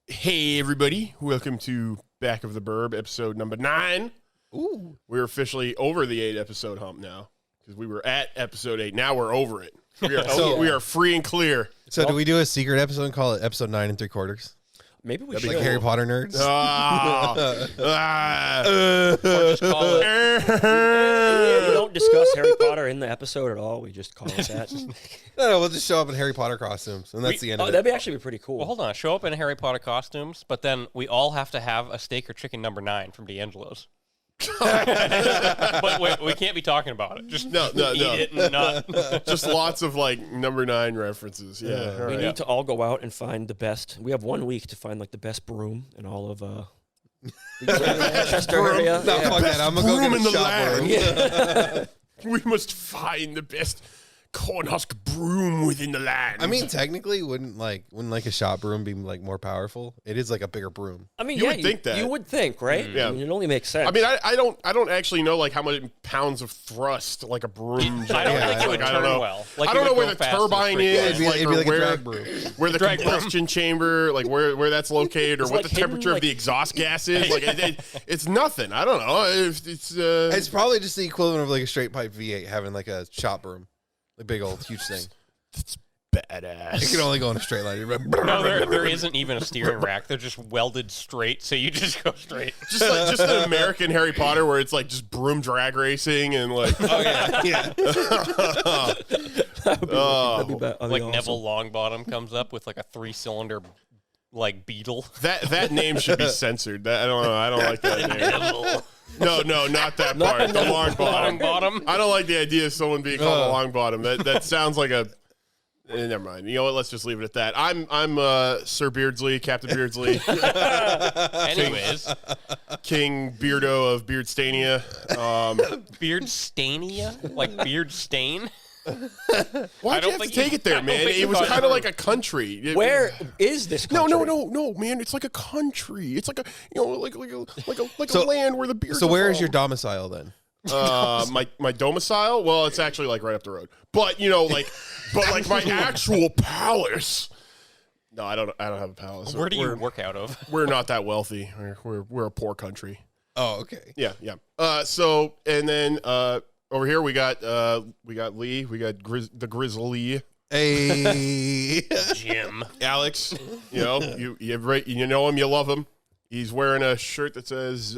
Hey, everybody. Welcome to Back of the Burb, episode number 9. Ooh. We're officially over the 8-episode hump now because we were at episode 8. Now we're over it. We are free and clear. So do we do a secret episode and call it episode 9 3/4? Maybe we Like should. Harry Potter nerds? Or just call it. We don't discuss Harry Potter in the episode at all. We just call it that. No, we'll just show up in Harry Potter costumes, and that's the end of it. That'd actually be pretty cool. Well, hold on. Show up in Harry Potter costumes, but then we all have to have a steak or chicken number 9 from D'Angelo's. But we can't be talking about it. Just No. eat it and not. Just lots of like number 9 references. Yeah. all We right. need to all go out and find the best. We have 1 week to find like the best broom in all of Manchester area. No, fuck Best that. I'm going to go broom get in a the shop land. broom. We must find the best cornhusk broom within the land. I mean, technically, wouldn't a shop broom be like more powerful? It is like a bigger broom. I mean, You would think that. You would think, right? Yeah. I mean, it only makes sense. I mean, I don't actually know like how many pounds of thrust like a broom. I don't think it would I don't turn know. well. Like, I it don't know would where go the fast and turbine straight. is, It'd be like a where, drag broom. where the Drag broom. combustion chamber, like where that's located, or It's what like the hidden, temperature of like- the exhaust gas is. Like it's nothing. I don't know. It's probably just the equivalent of like a straight pipe V8 having like a shop broom. A big old huge thing. It's badass. It can only go in a straight line. No, there isn't even a steering rack. They're just welded straight, so you just go straight. just an American Harry Potter where it's like just broom drag racing and like yeah. that'd be Like awesome. Neville Longbottom comes up with like a 3-cylinder like beetle. that name should be censored. That I don't know. I don't like that name. Neville No, not that part. The long bottom. Longbottom. I don't like the idea of someone being called a long bottom. That sounds like a. Never mind. You know what? Let's just leave it at that. I'm Sir Beardsley, Captain Beardsley, Anyways, King Beardo of Beardstania. beard stainia? Like beard stain? Why'd you have to take it there, man? It was kind of like a country. Where is this No, country? man! It's like a country. It's like a like So- a land where the beards. So are where is from. your domicile then? My domicile? Well, it's actually like right up the road. But like my actual palace. No, I don't have a palace. Where do you work out of? We're not that wealthy. We're a poor country. Oh, okay. Yeah. So and then over here we got Lee, we got the Grizzly, Hey. Jim. Alex. You know you know him, you love him. He's wearing a shirt that says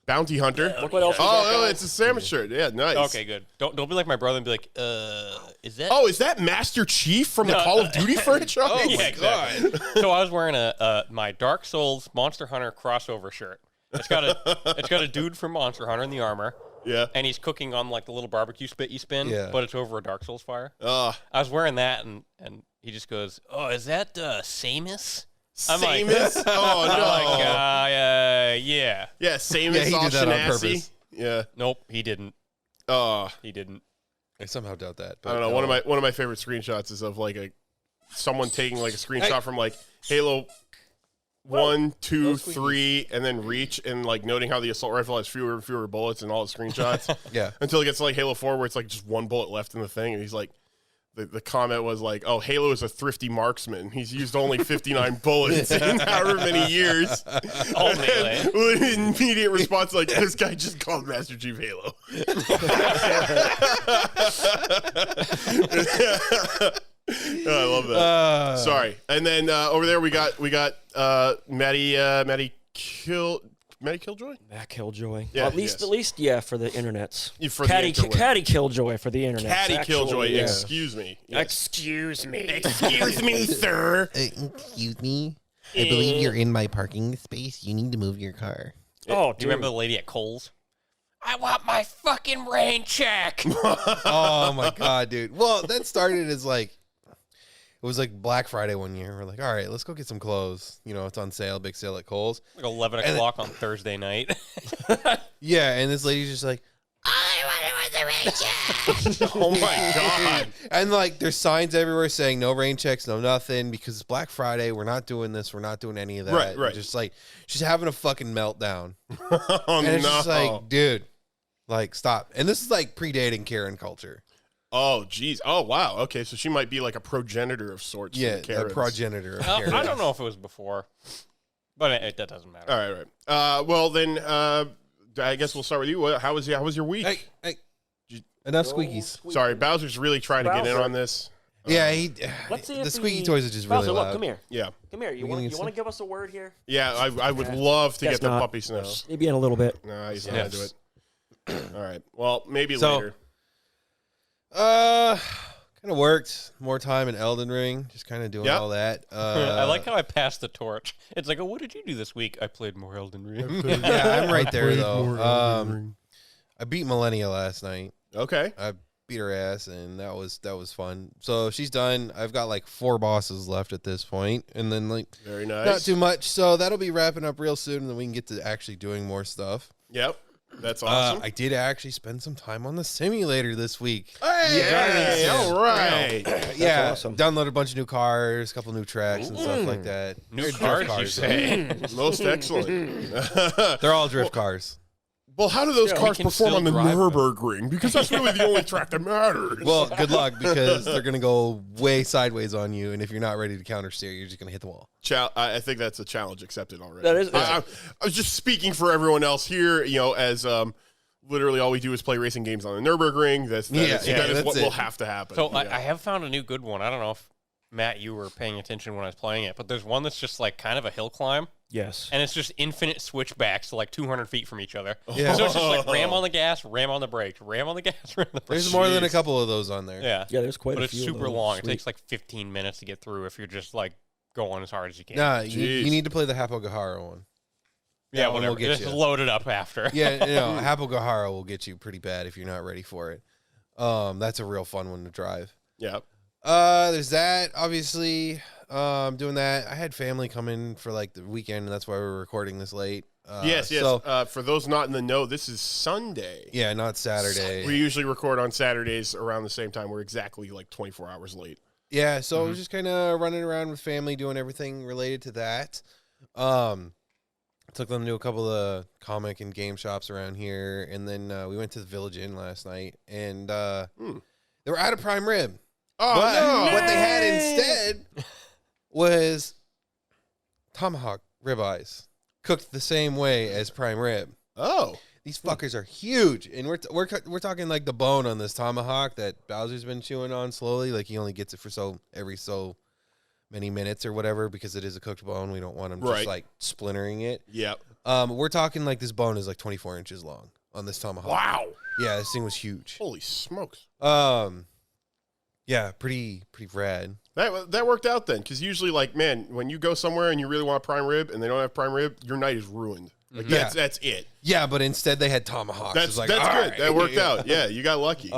Bounty Hunter. Look what else we got, Oh, guys. it's a salmon shirt. Yeah, nice. Okay, good. Don't be like my brother and be like, is that? Oh, is that Master Chief from the Call of Duty franchise? Oh, yeah, exactly. So I was wearing my Dark Souls Monster Hunter crossover shirt. It's got a dude from Monster Hunter in the armor. Yeah. And he's cooking on like the little barbecue spit you spin, Yeah. but it's over a Dark Souls fire. Uh, I was wearing that, and he just goes, "Oh, is that Samus?" I'm like- Samus? Oh, I'm no. like, yeah. Yeah, Samus Yeah, he all did that on Shanassi. purpose. Yeah. Nope, he didn't. I He didn't. I somehow doubt that. But don't know. One of my favorite screenshots is of like someone taking like a screenshot from like Halo 1, 2, 3, and then Reach, and like noting how the assault rifle has fewer and fewer bullets in all the screenshots. Yeah. Until it gets to like Halo 4 where it's like just one bullet left in the thing, and he's like, the comment was like, "Oh, Halo is a thrifty marksman. He's used only 59 bullets in however many years." All melee. Immediate response like, "This guy just called Master Chief Halo." Oh, I love that. Sorry. And then over there we got Maddie Killjoy. Matt Killjoy. Yeah, At least, yeah, for the internets. For the interweb. Caddy Killjoy for the internet. Caddy Killjoy. Yeah. Excuse me. Yes. Excuse me. Excuse me, sir. Excuse me. I believe you're in my parking space. You need to move your car. Oh, Do you remember the lady at Kohl's? I want my fucking rain check. Oh my god, dude. Well, that started as like it was like Black Friday one year. We're like, all right, let's go get some clothes. You know, it's on sale, big sale at Kohl's. Like 11 o'clock on Thursday night. Yeah, and this lady's just like, Oh my god. and like there's signs everywhere saying no rain checks, no nothing, because it's Black Friday. We're not doing this. We're not doing any of that. Right. Just like she's having a fucking meltdown. Oh And it's no. just like, dude, like stop. And this is like predating Karen culture. Oh, geez. Oh, wow. Okay, so she might be like a progenitor of sorts. Yeah, for the a Karens. progenitor. Of I Karens. don't know if it was before, but that doesn't matter. All right. Well, then I guess we'll start with you. How was your week? Hey. Enough squeakies. Sorry, Bowser's really trying to get in Bowser. on this. Yeah, Let's see the if squeaky he- toys are just Bowser, really look, loud. come here. Yeah. Come here. You We want gonna to get give us a word here? Yeah, I would love to Guess get the not. puppies now. Maybe in a little bit. No, he's not Yes. into it. All right. Well, maybe So- later. Kind of worked. More time in Elden Ring, just kind of doing Yep. all that. I like how I passed the torch. It's like, oh, what did you do this week? I played more Elden Ring. Yeah, I'm right there though. I beat Millennia last night. Okay. I beat her ass, and that was fun. So she's done. I've got like 4 bosses left at this point, and then like Very nice. not too much. So that'll be wrapping up real soon, and then we can get to actually doing more stuff. Yep. That's awesome. I did actually spend some time on the simulator this week. Hey, all right. Yeah, awesome. downloaded a bunch of new cars, a couple new tracks and stuff like that. New They're drift cars, you say? Most excellent. They're all drift cars. Well, how do those Yeah, we cars can perform still on the drive them. Nürburgring? Because that's really the only track that matters. Well, good luck because they're gonna go way sideways on you, and if you're not ready to counter steer, you're just gonna hit the wall. I think that's a challenge accepted already. That is- I was just speaking for everyone else here. As literally all we do is play racing games on the Nürburgring. That is that's what it. will have to happen. So Yeah. I have found a new good one. I don't know if Matt, you were paying attention when I was playing it, but there's one that's just like kind of a hill climb, Yes. and it's just infinite switchbacks to like 200 feet from each other. Yeah. So it's just like ram on the gas, ram on the brakes, ram on the gas, ram on the brakes. There's more than a couple of those on there. Yeah. Yeah, there's quite But a it's few. of super those. long. Sweet. It takes like 15 minutes to get through if you're just like going as hard as you can. Nah, Jeez. you need to play the Hapogahara one. yeah, that one will whatever. get Just you. load it up after. Yeah, Hapogahara will get you pretty bad if you're not ready for it. That's a real fun one to drive. Yeah. There's that. Obviously, doing that. I had family come in for like the weekend, and that's why we're recording this late. Yes. So, For those not in the know, this is Sunday. yeah, not Saturday. We usually record on Saturdays around the same time. We're exactly like 24 hours late. Yeah, so I was just kind of running around with family, doing everything related to that. Took them to a couple of comic and game shops around here, and then we went to the Village Inn last night, and they were out of prime rib. Oh, But no. what they had instead was tomahawk ribeyes, cooked the same way as prime rib. Oh. These fuckers are huge, and we're talking like the bone on this tomahawk that Bowser's been chewing on slowly. Like he only gets it for every so many minutes or whatever because it is a cooked bone. We don't want him Right. just like splintering it. Yep. We're talking like this bone is like 24 inches long on this tomahawk. Wow. Yeah, this thing was huge. Holy smokes. Yeah, pretty rad. That worked out then, because usually, like, man, when you go somewhere and you really want prime rib and they don't have prime rib, your night is ruined. Like, Yeah. that's it. Yeah, but instead they had tomahawks. It That's was like, good. all right. That worked out. Yeah, you got lucky.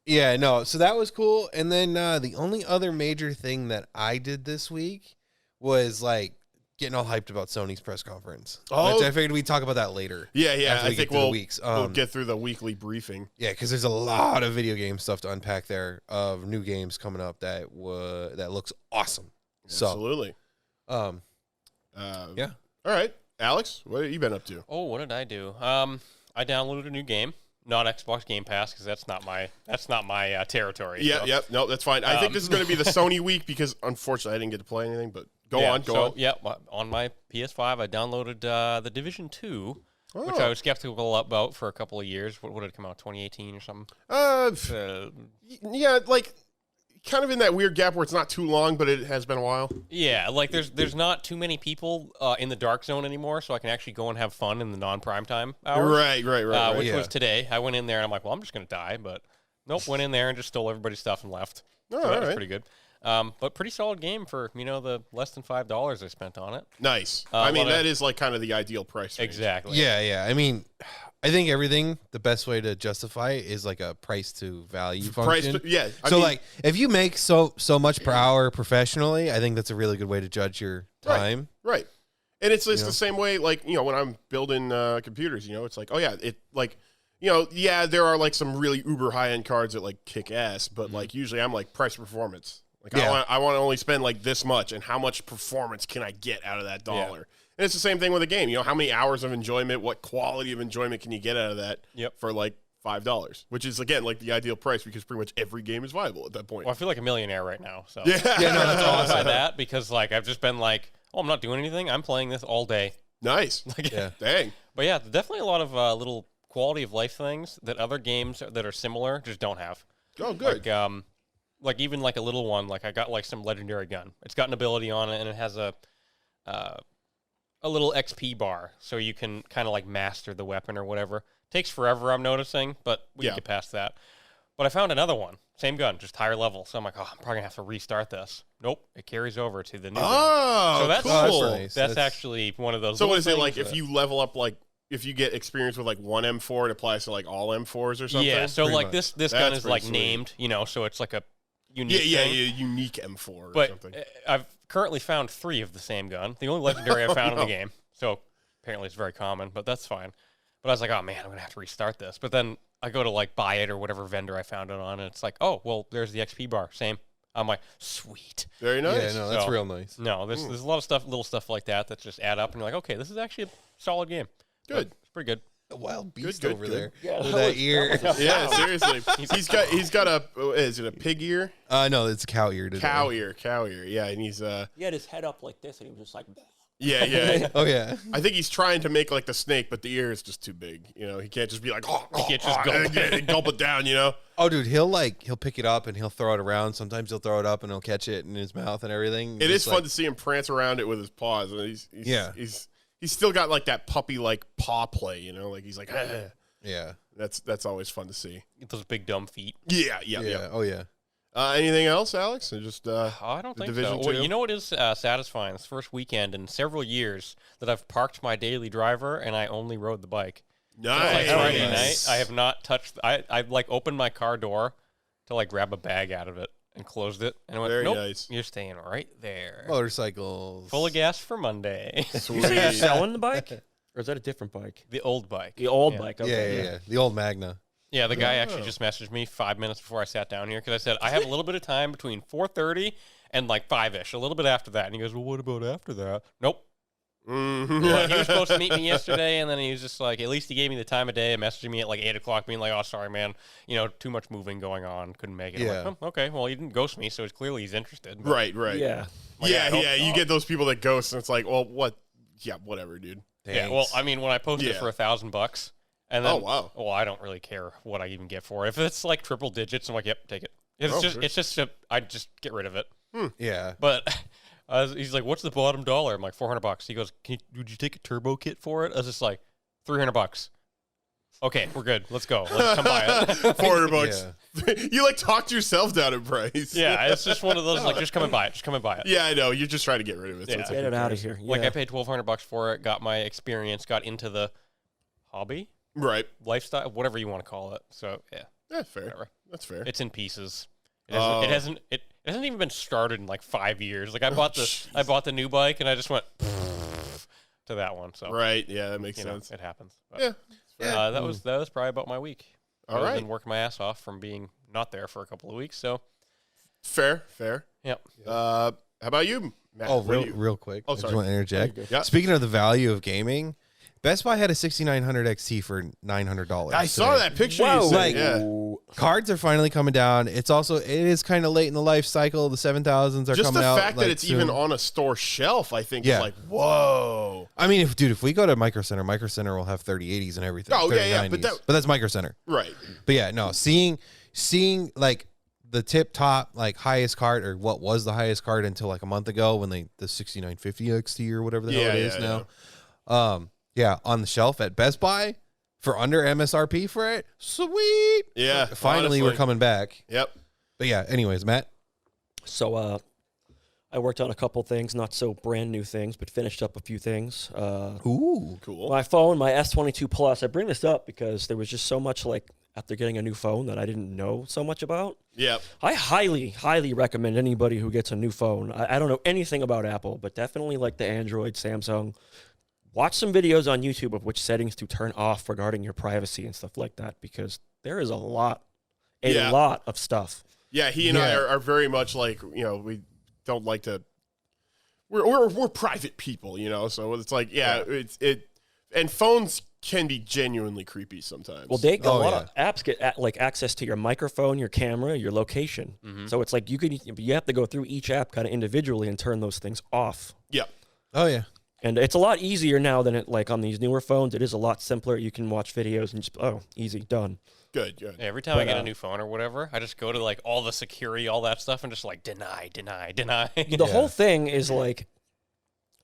Yeah, no. So that was cool. And then the only other major thing that I did this week was like getting all hyped about Sony's press conference. Oh. Which I figured we'd talk about that later. yeah, after I we get think through the we'll weeks. we'll get through the weekly briefing. Yeah, because there's a lot of video game stuff to unpack there of new games coming up that looks awesome. Absolutely. So, yeah. All right, Alex, what have you been up to? Oh, what did I do? I downloaded a new game, not Xbox Game Pass, because that's not my territory. Yeah, so. yep. No, that's fine. I think this is going to be the Sony week because unfortunately I didn't get to play anything. But go on. Yeah, on my PS5, I downloaded The Division 2, which Oh. I was skeptical about for a couple of years. What did it come out, 2018 or something? Yeah, like kind of in that weird gap where it's not too long, but it has been a while. Yeah, like there's not too many people in the dark zone anymore, so I can actually go and have fun in the non-prime time hours. Right. Which yeah. was today. I went in there and I'm like, well, I'm just going to die, but nope, went in there and just stole everybody's stuff and left. Oh, So that all was right. pretty good. But pretty solid game for, the less than $5 I spent on it. Nice. A I mean, lot of- that is like kind of the ideal price range. Exactly. Yeah. I mean, I think the best way to justify it is like a price to value function. Yeah. So like if you make so much per hour professionally, I think that's a really good way to judge your time. Right. And it's You the know? same way, like, when I'm building computers, it's like, oh, yeah, it like, yeah, there are like some really uber high end cards that like kick ass, but like usually I'm like price performance. Like Yeah. I want to only spend like this much, and how much performance can I get out of that dollar? And it's the same thing with a game. How many hours of enjoyment, what quality of enjoyment can you get out of that Yep. for like $5, which is again like the ideal price because pretty much every game is viable at that point. Well, I feel like a millionaire right now. So Yeah, Yeah, no, that's by awesome. that because like I've just been like, oh, I'm not doing anything. I'm playing this all day. Nice. Like, Yeah. Dang. But yeah, definitely a lot of little quality of life things that other games that are similar just don't have. Oh, good. Like even like a little one, like I got like some legendary gun. It's got an ability on it, and it has a little XP bar, so you can kind of like master the weapon or whatever. Takes forever, I'm noticing, but we can get past that. But I found another one, same gun, just higher level. So I'm like, oh, I'm probably gonna have to restart this. Nope, it carries over to the new gun. Oh, So that's cool. that's nice. That's actually one of those. So what little is it like things if that- you level up like if you get experience with like one M4, it applies to like all M4s or something? Yeah, so Pretty like much. this gun That's is pretty like sweet. named, so it's like a Yeah, unique thing. unique M4 or But something. I've currently found 3 of the same gun. The only legendary I found in the game. So apparently it's very common, but that's fine. But I was like, oh man, I'm going to have to restart this. But then I go to like buy it or whatever vendor I found it on, and it's like, oh, well, there's the XP bar. Same. I'm like, sweet. Very nice. Yeah, no, that's So- real nice. No, there's a lot of stuff, little stuff like that just add up, and you're like, okay, this is actually a solid game. Good. It's pretty good. A wild beast good, over good. there Yeah, with that that was- ear. that was a- Yeah, seriously. He's got a is it a pig ear? No, it's a cow ear. Today. Cow ear. Yeah, and he's He had his head up like this, and he was just like, yeah. Oh yeah. I think he's trying to make like the snake, but the ear is just too big. He can't just be like, He can't just gulp and gulp it down. Oh, dude, he'll pick it up and he'll throw it around. Sometimes he'll throw it up and he'll catch it in his mouth and everything. It Just is fun to see him prance around it with his paws. And he's still got like that puppy like paw play. Like he's like, Yeah. that's always fun to see. Those big dumb feet. Yeah. Oh yeah. Anything else, Alex? Or just I don't the think Division so. Well, 2? you know what is satisfying? It's the first weekend in several years that I've parked my daily driver and I only rode the bike. nice. Like Friday night, I have not touched. I like opened my car door to like grab a bag out of it and closed it, and I went, Very nope, nice. you're staying right there. Motorcycles. Full of gas for Monday. you say you're Sweet. selling the bike? Or is that a different bike? The old bike. The old Yeah. bike. Yeah, Okay, yeah. The old Magna. Yeah, the guy Oh. actually just messaged me 5 minutes before I sat down here because I said I have a little bit of time between 4:30 and like 5ish, a little bit after that. And he goes, "Well, what about after that?" Nope. Mhm. Like, he was supposed to meet me yesterday, and then he was just like, at least he gave me the time of day, messaging me at like 8 o'clock, being like, "Oh, sorry, man, too much moving going on, couldn't make it." I'm Yeah. like, "Oh, okay, well, he didn't ghost me, so it's clearly he's interested. But Right. Yeah. Like, I Yeah. hope You not. get those people that ghost, and it's like, well, what? Yeah, whatever, dude. Yeah, well, I mean, when I posted it Yeah. for $1,000, and then, Oh, wow. well, I don't really care what I even get for it. If it's like triple digits, I'm like, yep, take it. It's just, I just get rid of it. Yeah. But he's like, "What's the bottom dollar?" I'm like, $400. He goes, "Would you take a turbo kit for it?" I was just like, $300. Okay, we're good. Let's go. Let's come buy it. $400. You like talked yourself down in price. Yeah, it's just one of those like, just come and buy it. Just come and buy it. Yeah, I know. You're just trying to get rid of it. So Yeah. it's Get like, it out of here. Like Yeah. I paid $1,200 for it, got my experience, got into the hobby, right. lifestyle, whatever you want to call it. So yeah, Yeah, fair. whatever. That's fair. It's in pieces. Oh. It hasn't even been started in like 5 years. Like I bought the new bike and I just went to that one. So Right. Yeah, that makes you know, sense. it happens. But, Yeah. that was probably about my week. All I've right. been working my ass off from being not there for a couple of weeks. So Fair. yep. How about you, Matt? Oh, What do you- real quick. Oh, I just sorry. want to interject. Yeah. Speaking of the value of gaming, Best Buy had a 6900 XT for $900. I saw that picture. Whoa. You sent. Like- yeah. Cards are finally coming down. It is kind of late in the life cycle. The 7000s are Just coming the out. fact that like, it's soon. even on a store shelf, I think, Yeah. is like, whoa. I mean, if we go to Micro Center will have 3080s and everything. Oh, yeah, 3090s. but that's Micro Center. Right. But yeah, no, seeing like the tip top, like highest card, or what was the highest card until like a month ago when the 6950 XT or whatever the hell it is now. Yeah, on the shelf at Best Buy for under MSRP for it. Sweet. Yeah. Finally, we're honestly. coming back. Yep. But yeah, anyways, Matt. So I worked on a couple things, not so brand new things, but finished up a few things. Ooh. Cool. My phone, my S22 Plus. I bring this up because there was just so much like after getting a new phone that I didn't know so much about. Yep. I highly recommend anybody who gets a new phone. I don't know anything about Apple, but definitely like the Android, Samsung. Watch some videos on YouTube of which settings to turn off regarding your privacy and stuff like that, because there is a lot of stuff. Yeah, he and I Yeah. are very much like, we don't like to. We're private people, so it's like, and phones can be genuinely creepy sometimes. Well, a lot of apps get like access to your microphone, your camera, your location. So it's like you have to go through each app kind of individually and turn those things off. Yeah. Oh yeah. And it's a lot easier now than it like on these newer phones. It is a lot simpler. You can watch videos and just easy, done. Good. Yeah, every time I get a new phone or whatever, I just go to like all the security, all that stuff, and just like deny. The whole thing is like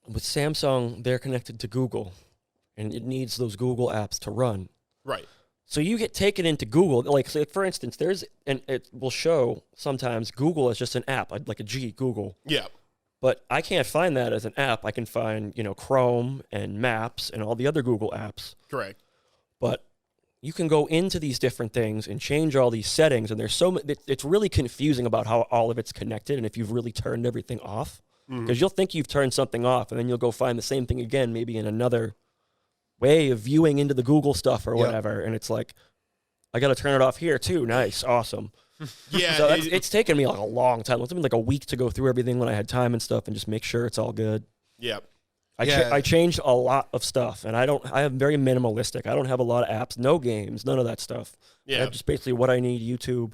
with Samsung, they're connected to Google, and it needs those Google apps to run. Right. So you get taken into Google. Like, so for instance, it will show sometimes Google as just an app, like a G, Google. Yeah. But I can't find that as an app. I can find, Chrome and Maps and all the other Google apps. Correct. But you can go into these different things and change all these settings, and it's really confusing about how all of it's connected and if you've really turned everything off. Because you'll think you've turned something off, and then you'll go find the same thing again, maybe in another way of viewing into the Google stuff or whatever. And it's like, I got to turn it off here too. Nice. Awesome. Yeah. So it's taken me like a long time. It's been like a week to go through everything when I had time and stuff and just make sure it's all good. Yeah. I changed a lot of stuff, and I am very minimalistic. I don't have a lot of apps, no games, none of that stuff. Yeah. I have just basically what I need: YouTube,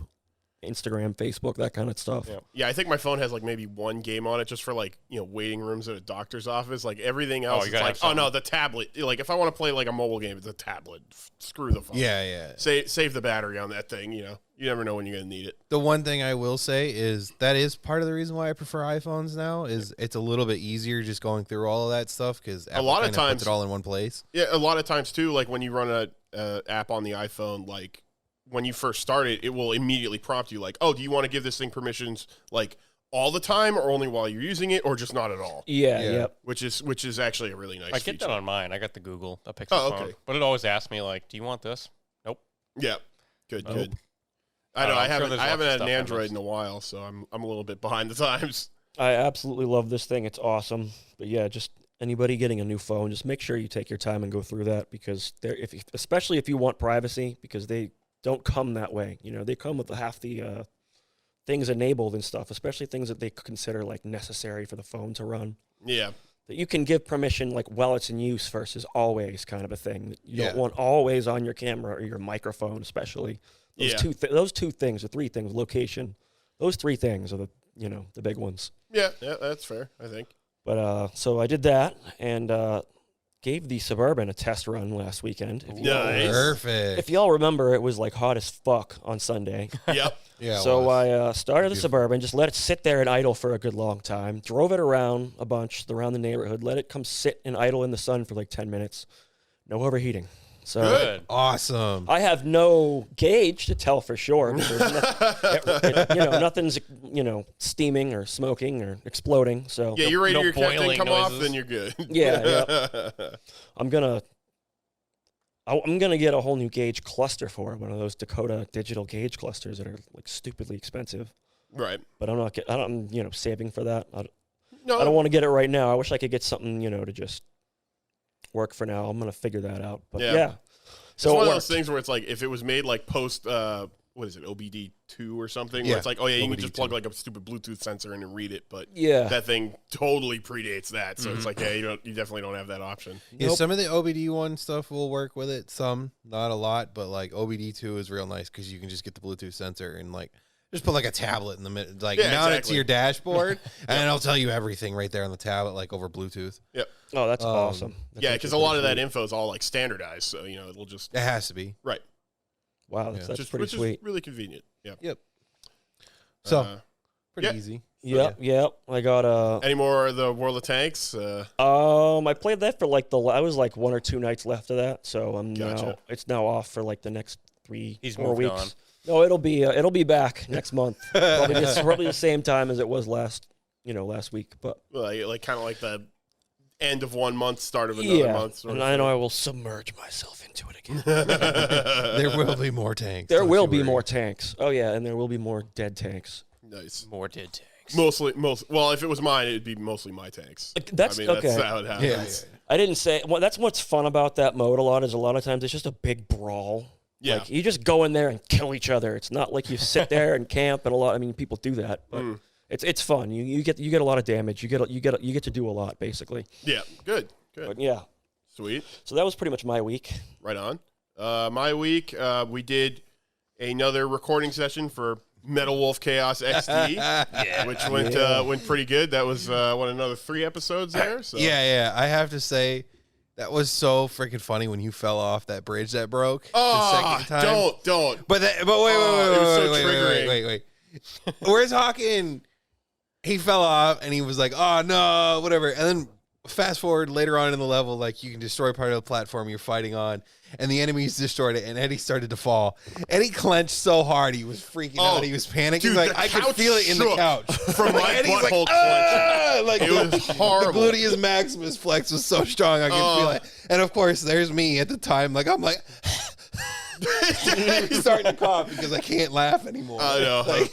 Instagram, Facebook, that kind of stuff. Yeah, I think my phone has like maybe one game on it just for like, waiting rooms at a doctor's office. Like everything else, it's like, oh no, the tablet. Like if I want to play like a mobile game, it's a tablet. Screw the phone. Yeah. Save the battery on that thing. You never know when you're gonna need it. The one thing I will say is that is part of the reason why I prefer iPhones now. Is it's a little bit easier just going through all of that stuff because a lot of times puts it all in one place. Yeah, a lot of times too. Like when you run a app on the iPhone, like when you first start it, it will immediately prompt you like, oh, do you want to give this thing permissions like all the time or only while you're using it or just not at all? Yeah. Yep. Which is actually a really nice I get feature. that on mine. I got the Google Pixel phone. Okay. But it always asks me like, do you want this? Nope. Yeah. Good. Nope. Good. I know. I haven't there's had lots of an stuff I Android missed. in a while, so I'm a little bit behind the times. I absolutely love this thing. It's awesome. But yeah, just anybody getting a new phone, just make sure you take your time and go through that because especially if you want privacy, because they don't come that way. They come with half the things enabled and stuff, especially things that they consider like necessary for the phone to run. Yeah. That you can give permission like while it's in use versus always kind of a thing. You don't want always on your camera or your microphone, especially. Those two things, or three things, location. Those three things are the big ones. Yeah, that's fair, I think. But so I did that and gave the Suburban a test run last weekend. Nice. Perfect. If y'all remember, it was like hot as fuck on Sunday. Yep. Yeah. So I started the Suburban, just let it sit there and idle for a good long time. Drove it around a bunch, around the neighborhood. Let it come sit and idle in the sun for like 10 minutes. No overheating. So Good. Awesome. I have no gauge to tell for sure. Nothing's steaming or smoking or exploding. So Yeah, you're ready no your cat thing boiling come off, noises. then you're good. Yeah. I'm gonna get a whole new gauge cluster for it, one of those Dakota digital gauge clusters that are like stupidly expensive. Right. But I'm saving for that. I No. don't want to get it right now. I wish I could get something to just work for now. I'm gonna figure that out. But yeah. So So it's one it of worked. those things where it's like if it was made like post what is it, OBD2 or something, Yeah, where it's like, oh yeah, you can just OBD2. plug like a stupid Bluetooth sensor in and read it, but Yeah. that thing totally predates that. So it's like, yeah, you definitely don't have that option. Yeah, Nope. some of the OBD1 stuff will work with it. Some, not a lot, but like OBD2 is real nice because you can just get the Bluetooth sensor and like just put like a tablet in the middle, like Yeah, mount it to exactly. your dashboard, and it'll tell you everything right there on the tablet, like over Bluetooth. Yep. Oh, that's awesome. That's Yeah, actually because a lot of pretty that sweet. info is all like standardized, so it'll just It has to be. right, Wow, that's Yeah. pretty which sweet. is really convenient. Yeah. Yep. So pretty yeah. easy. Yep. I got Any more of the World of Tanks? I played that for like I was like 1 or 2 nights left of that, so Gotcha. it's now off for like the next 3-4 moved weeks. on. No, it'll be back next month. Probably the same time as it was last week. But like kind of like the end of 1 month, start of another month. sort and of I know thing. I will submerge myself into it again. There will be more tanks. There don't will you be worry. more tanks. Oh yeah, and there will be more dead tanks. Nice. More dead tanks. Well, if it was mine, it'd be mostly my tanks. That's I mean, okay. That's how it happens. Yeah. I didn't say. Well, that's what's fun about that mode. A lot of times it's just a big brawl. Yeah. Like, you just go in there and kill each other. It's not like you sit there and camp and I mean, people do that, but it's fun. You get a lot of damage. You get to do a lot basically. Yeah. Good. But yeah. Sweet. So that was pretty much my week. Right on. My week, we did another recording session for Metal Wolf Chaos XD, which went pretty good. That was another 3 episodes there. So. Yeah. I have to say, that was so freaking funny when you fell off that bridge that broke. Oh, the second time. don't. But wait, it was so triggering. wait. We're talking. He fell off and he was like, "Oh no," whatever. And then fast forward later on in the level, like you can destroy part of the platform you're fighting on, and the enemies destroyed it, and Eddie started to fall. Eddie clenched so hard he was freaking out. He was panicking. Dude, like I could feel it in the couch from my butthole clenching. Like it was horrible. The gluteus maximus flex was so strong I could feel it. And of course, there's me at the time. Like I'm like. Starting to cough because I can't laugh anymore. I know. Like,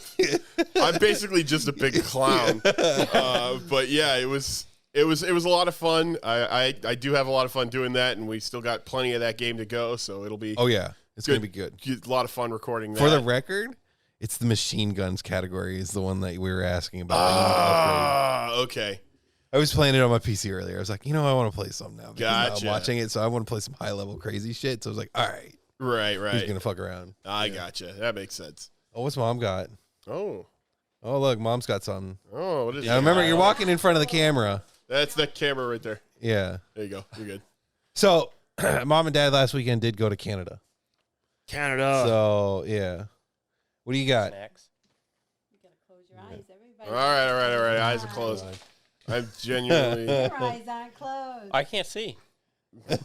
I'm basically just a big clown. But yeah, it was a lot of fun. I do have a lot of fun doing that, and we still got plenty of that game to go. So it'll be. Oh yeah, it's gonna be good. A lot of fun recording that. For the record, it's the machine guns category is the one that we were asking about. Okay. I was playing it on my PC earlier. I was like, I want to play some now. Gotcha. I'm watching it, so I want to play some high level crazy shit. So I was like, all right. Right. Who's gonna fuck around? I gotcha. That makes sense. Oh, what's mom got? Oh, look, mom's got something. what is? Yeah, remember you're walking in front of the camera. That's the camera right there. Yeah. There you go. You're good. So, mom and dad last weekend did go to Canada. So yeah, what do you got? Snacks. You gotta close your eyes, everybody. All right. Eyes are closed. I'm genuinely. Your eyes aren't closed. I can't see. I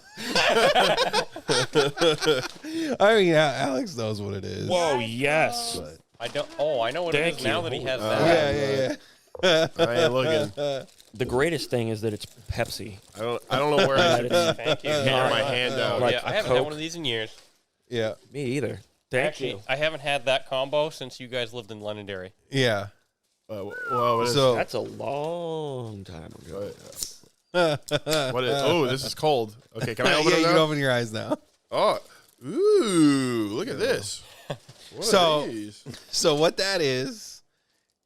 mean, Alex knows what it is. Whoa, yes. But, I don't. Oh, I know what Thank it is now you. that he has that. yeah. I ain't looking. The greatest thing is that it's Pepsi. I don't know where I should be. Thank you. Getting my hand out. Like yeah, I a haven't had Coke. one of these in years. Yeah. Me either. Thank Actually, you. I haven't had that combo since you guys lived in Londonderry. Yeah. Well, what is So That's a long time ago. what is? Oh, this is cold. Okay, can I open yeah, it you now? can open your eyes now. Oh, ooh! Look at this. What So- are these? So what that is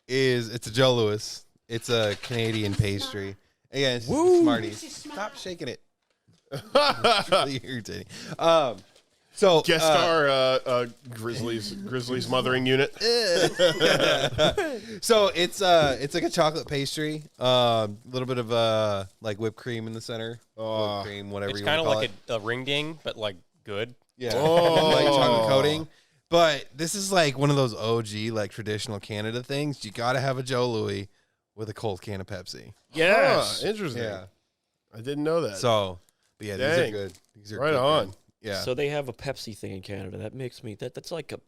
it's a Joe Louis. It's a Canadian pastry. Again, it's Smarties. Stop shaking it. It's really irritating. So Guest star Grizzlies mothering unit. So it's like a chocolate pastry. A little bit of like whipped cream in the center. Whipped cream, whatever It's you kind want of to call like it. a ring ding, but like good. Yeah. Oh. Like chocolate coating. But this is like one of those OG like traditional Canada things. You got to have a Joe Louis with a cold can of Pepsi. Yes. Interesting. Yeah. I didn't know that. So, but yeah, these are Dang. good. These are Right good, on. man. Yeah. So they have a Pepsi thing in Canada. That makes me that's like a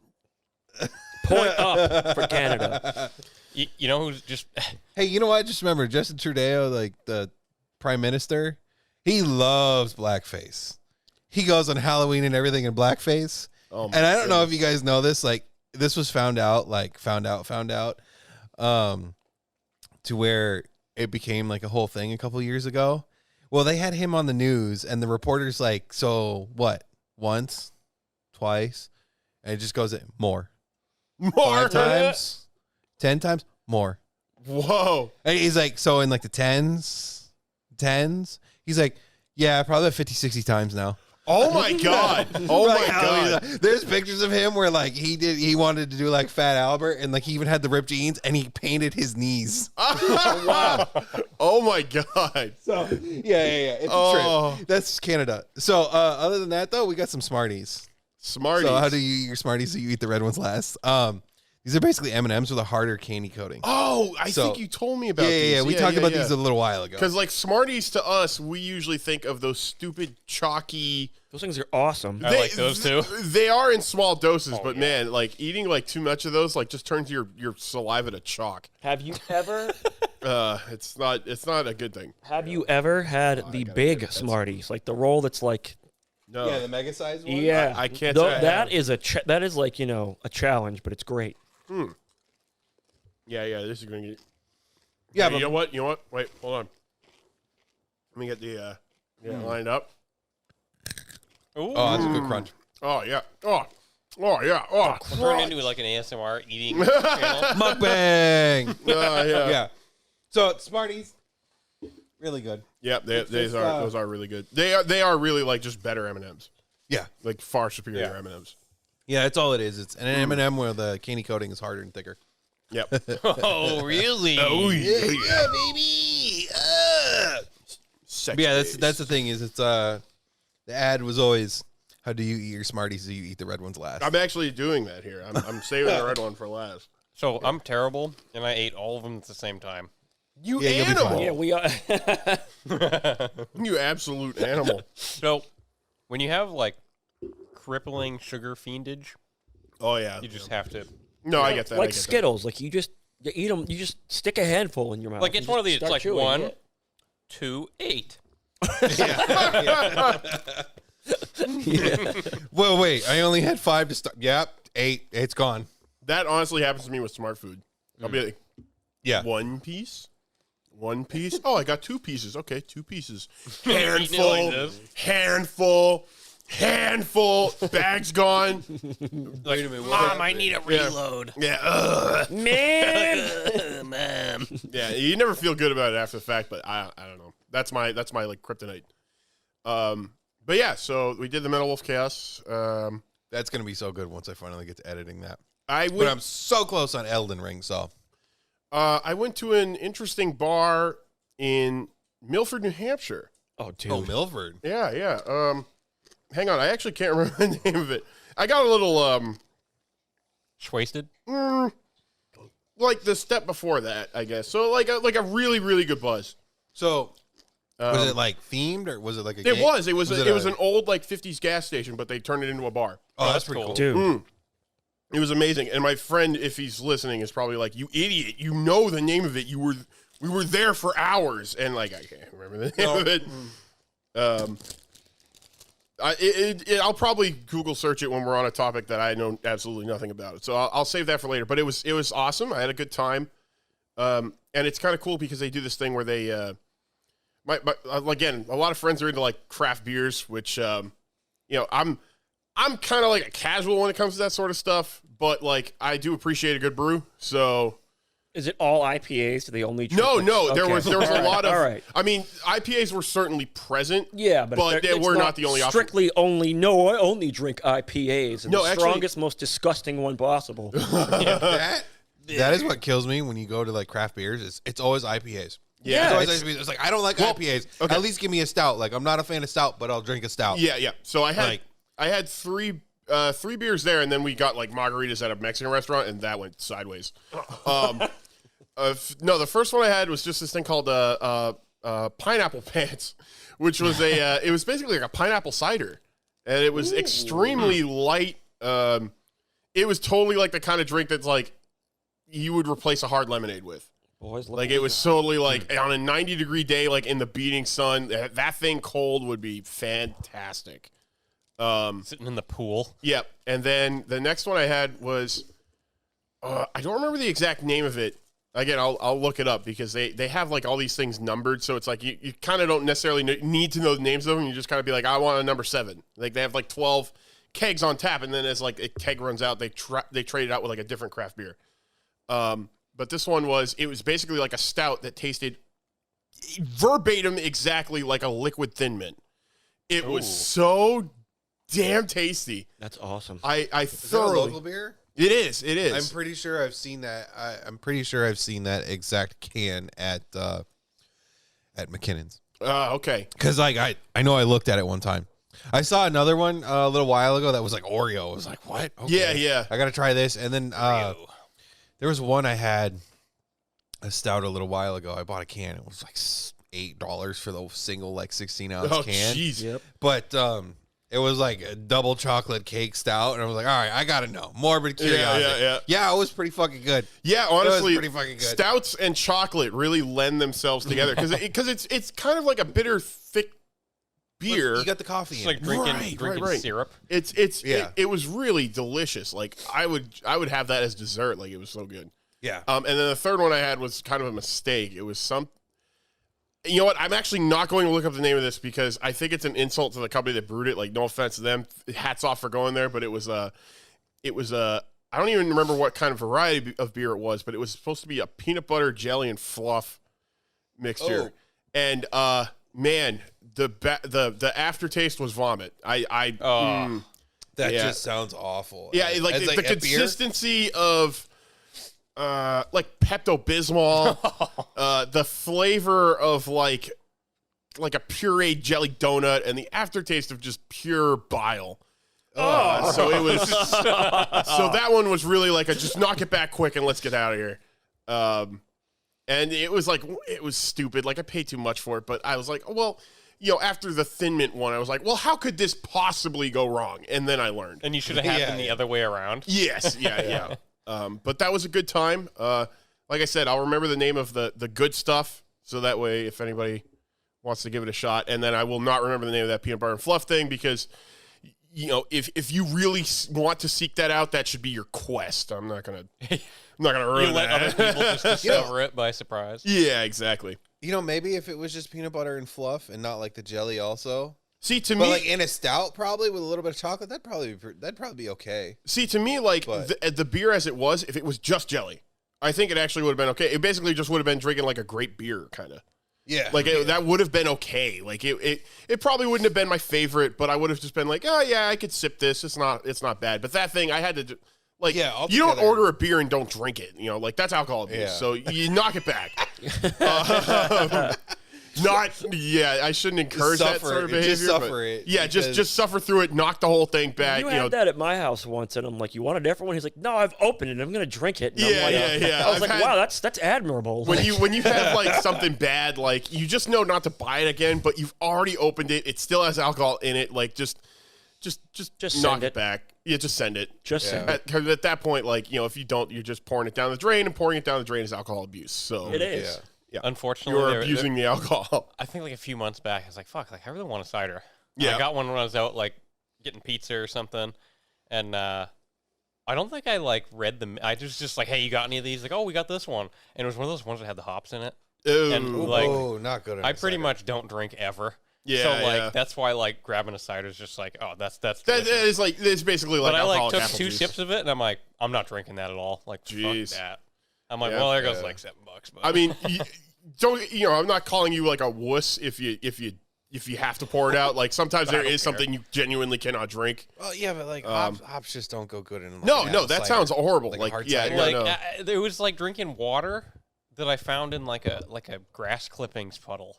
point up for Canada. You know who's just Hey, you know what? Just remember Justin Trudeau, like the prime minister, he loves blackface. He goes on Halloween and everything in blackface. Oh my And I don't know if goodness. you guys know this, like this was found out, to where it became like a whole thing a couple years ago. Well, they had him on the news and the reporter's like, so what? Once, twice, and it just goes more. More 5 times, 10 times, more. Whoa. And he's like, so in like the tens, he's like, yeah, probably about 50, 60 times now. Oh my god. Oh Like, my god. There's pictures of him where like he wanted to do like Fat Albert and like he even had the ripped jeans and he painted his knees. Wow. Oh my god. So yeah. It's a trip. That's Canada. So other than that though, we got some Smarties. Smarties. So how do you eat your Smarties? So you eat the red ones last. These are basically M&Ms with a harder candy coating. Oh, I So- think you told me about these. Yeah. We talked about these a little while ago. Because like Smarties to us, we usually think of those stupid chalky. Those things are awesome. I like those too. They are in small doses, but yeah. man, like eating like too much of those, like just turns your saliva to chalk. Have you ever It's not a good thing. had the big Smarties, like the roll that's like No. Yeah, the mega size one. yeah. I can't Though say I that have. is that is like a challenge, but it's great. Yeah, this is going to get. Yeah, Hey, but you know what? Wait, hold on. Let me get the lined up. Ooh, oh, that's a good crunch. Oh yeah. Oh yeah. Oh. we'll turn into like an ASMR eating channel. Mukbang. Yeah. Yeah. So Smarties, Really good. Yeah, those are really good. They are really like just better M&Ms. Yeah. Like far superior Yeah. M&Ms. Yeah, that's all it is. It's an M&M where the candy coating is harder and thicker. Yep. Oh, really? Yeah, baby. Sex But yeah, days. that's the thing is it's the ad was always how do you eat your Smarties? Do you eat the red ones last? I'm actually doing that here. I'm saving the red one for last. So I'm terrible, and I ate all of them at the same time. You Yeah, you'll be fine. animal. Yeah, we are. You absolute animal. So when you have like crippling sugar fiendage, Oh yeah. you just have to. No, I get that. I Like get that. Skittles, like you eat them. You just stick a handful in your mouth. Like, and it's one of just these, it's start like chewing. 1, Yeah. 2, 8. Well, wait. I only had 5 to start. Yep, 8. It's gone. That honestly happens to me with Smart Food. I'll be like, Yeah. one piece. Oh, I got 2 pieces. Okay, 2 pieces. Eating it Handful. Bag's gone. Wait a minute, Mom, I need a reload. Yeah. Man, Mom. Yeah. You never feel good about it after the fact, but I don't know. That's my like kryptonite. But yeah. So we did the Metal Wolf Chaos. That's gonna be so good once I finally get to editing that. I But went. I'm so close on Elden Ring, so I went to an interesting bar in Milford, New Hampshire. oh dude, oh Milford. Yeah. Hang on, I actually can't remember the name of it. I got a little Wasted? like the step before that, I guess. So like a really really good buzz. So was it like themed or was it like a It game? was. It was a- an old like 50s gas station, but they turned it into a bar. Oh, that's that's pretty cool. cool. dude. It was amazing. And my friend, if he's listening, is probably like, "You idiot! You know the name of it. We were there for hours." And like, I can't remember the name of it. I'll probably Google search it when we're on a topic that I know absolutely nothing about it. So I'll save that for later. But it was awesome. I had a good time. And it's kind of cool because they do this thing where they, again, a lot of friends are into like craft beers, which, I'm kind of like a casual when it comes to that sort of stuff. But like, I do appreciate a good brew. So Is it all IPAs? Do they only drink no, there Okay. was a lot of. All right. I mean, IPAs were certainly present. Yeah, but they it's were not the only option. strictly only. No, I only drink IPAs. And No, the actually- strongest, most disgusting one possible. That is what kills me when you go to like craft beers. It's always IPAs. Yeah, It's always it's- IPAs. It's like I don't like IPAs. okay. At least give me a stout. Like I'm not a fan of stout, but I'll drink a stout. Yeah. So I Like- had three beers there, and then we got like margaritas at a Mexican restaurant, and that went sideways. No, the first one I had was just this thing called Pineapple Pants, which was it was basically like a pineapple cider, and it was extremely light. It was totally like the kind of drink that's like you would replace a hard lemonade with. Boys, Like it was totally like on a 90-degree day, like in the beating sun, that thing cold would be fantastic. Sitting in the pool. Yep. And then the next one I had was I don't remember the exact name of it. Again, I'll look it up because they have like all these things numbered, so it's like you kind of don't necessarily need to know the names of them. You just kind of be like, I want a number 7. Like they have like 12 kegs on tap, and then as like a keg runs out, they trade it out with like a different craft beer. But this one was basically like a stout that tasted verbatim exactly like a liquid Thin Mint. It was so damn tasty. That's awesome. I Is that a thoroughly. local beer? It is. I'm pretty sure I've seen that. I'm pretty sure I've seen that exact can at McKinnon's. Okay. Because like I know I looked at it one time. I saw another one a little while ago that was like Oreo. I was like, what? Okay. Yeah. I got to try this. And then there was one I had a stout a little while ago. I bought a can. It was like $8 for the single like 16-ounce Oh, can. jeez. Yep. But it was like a double chocolate cake stout, and I was like, all right, I gotta know. Morbid curiosity. Yeah. It was pretty fucking good. Yeah, honestly, pretty fucking good. stouts and chocolate really lend themselves together because it's kind of like a bitter, thick beer. You got the coffee It's in like it. drinking right. syrup. It was really delicious. Like I would have that as dessert. Like it was so good. Yeah. And then the third one I had was kind of a mistake. It was some. You know what? I'm actually not going to look up the name of this because I think it's an insult to the company that brewed it. Like, no offense to them. Hats off for going there, but it was I don't even remember what kind of variety of beer it was, but it was supposed to be a peanut butter jelly and fluff mixture. and man, the aftertaste was vomit. That Yeah. just sounds awful. Yeah, like As the a beer? consistency of like Pepto-Bismol, the flavor of like a pureed jelly donut, and the aftertaste of just pure bile. So it was so that one was really like a just knock it back quick and let's get out of here. And it was like, it was stupid. Like I paid too much for it, but I was like, well, after the Thin Mint one, I was like, well, how could this possibly go wrong? And then I learned. And you should have had them the other way around. Yes, yeah. But that was a good time. Like I said, I'll remember the name of the good stuff, so that way if anybody wants to give it a shot. And then I will not remember the name of that peanut butter and fluff thing because, if you really want to seek that out, that should be your quest. I'm not gonna ruin You let that. other people just discover it by surprise. Yeah, exactly. Maybe if it was just peanut butter and fluff and not like the jelly also. See, to But me, like in a stout, probably with a little bit of chocolate, that'd probably be okay. like But- the beer as it was, if it was just jelly, I think it actually would have been okay. It basically just would have been drinking like a grape beer, kind of. Yeah, Like that would have been okay. Like it probably wouldn't have been my favorite, but I would have just been like, oh yeah, I could sip this. It's not bad. But that thing, I had to like, you don't altogether- order a beer and don't drink it. Like that's alcohol abuse. Yeah. So you knock it back. I shouldn't encourage that suffer sort of it. behavior. Just but suffer it, Yeah, because- just suffer through it. Knock the whole thing back. You had that at my house once, and I'm like, "You want a different one?" He's like, "No, I've opened it. I'm gonna drink it." And I'm Yeah, like, yeah. I was I've like, had- "Wow, that's admirable." When you have like something bad, like you just know not to buy it again, but you've already opened it. It still has alcohol in it. Like just knock send it it. back. Yeah, just send it. Just send it. Because at that point, like if you don't, you're just pouring it down the drain, and pouring it down the drain is alcohol abuse. So It is. Yeah, Unfortunately, you're abusing the alcohol. I think like a few months back, I was like, fuck, like I really want a cider. Yeah. I got one when I was out like getting pizza or something. And I don't think I like read them. I was just like, hey, you got any of these? Like, oh, we got this one. And it was one of those ones that had the hops in it. And Ooh. like, oh, not good. I pretty much don't drink ever. Yeah, So like yeah. that's why like grabbing a cider is just like, oh, that's That delicious. is like it's basically like But I like alcoholic took apple 2 juice. sips of it and I'm like, I'm not drinking that at all. Like Jeez. fuck that. I'm like, Yeah. well, there goes Yeah. like $7. But I mean, I'm not calling you like a wuss if you have to pour it out. Like sometimes But I there don't is care. something you genuinely cannot drink. Well, yeah, but like hops just don't go good in. Like, No, an no, apple that cider. sounds horrible. Like a Like hard yeah, cider? no, like no. it was like drinking water that I found in like a grass clippings puddle.